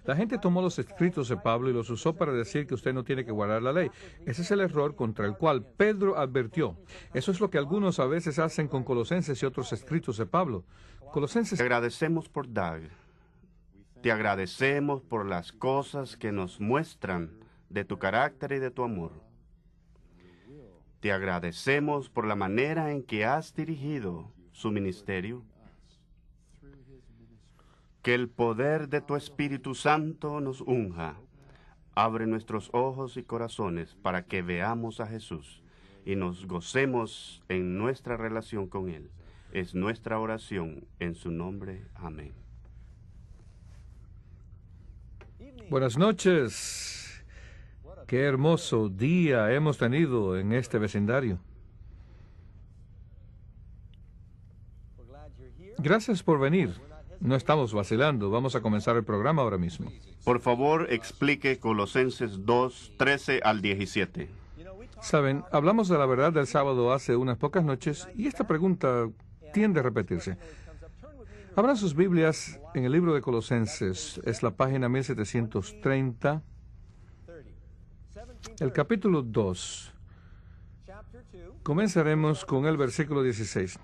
La gente tomó los escritos de Pablo y los usó para decir que usted no tiene que guardar la ley. Ese es el error contra el cual Pedro advirtió. Eso es lo que algunos a veces hacen con Colosenses y otros escritos de Pablo. Colosenses. Te agradecemos por Doug. Te agradecemos por las cosas que nos muestran de tu carácter y de tu amor. Te agradecemos por la manera en que has dirigido su ministerio. Que el poder de tu Espíritu Santo nos unja. Abre nuestros ojos y corazones para que veamos a Jesús y nos gocemos en nuestra relación con Él. Es nuestra oración en su nombre. Amén. Buenas noches. Qué hermoso día hemos tenido en este vecindario. Gracias por venir. No estamos vacilando. Vamos a comenzar el programa ahora mismo. Por favor, explique Colosenses 2, 13 al 17. Saben, hablamos de la verdad del sábado hace unas pocas noches y esta pregunta tiende a repetirse. Abran sus Biblias en el libro de Colosenses. Es la página 1730. El capítulo 2. Comenzaremos con el versículo 16.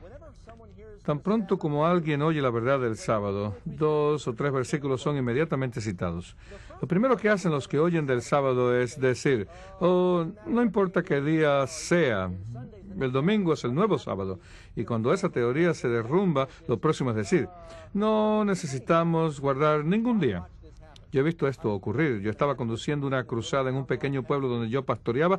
Tan pronto como alguien oye la verdad del sábado, 2 o 3 versículos son inmediatamente citados. Lo primero que hacen los que oyen del sábado es decir, oh, no importa qué día sea, el domingo es el nuevo sábado. Y cuando esa teoría se derrumba, lo próximo es decir, no necesitamos guardar ningún día. Yo he visto esto ocurrir. Yo estaba conduciendo una cruzada en un pequeño pueblo donde yo pastoreaba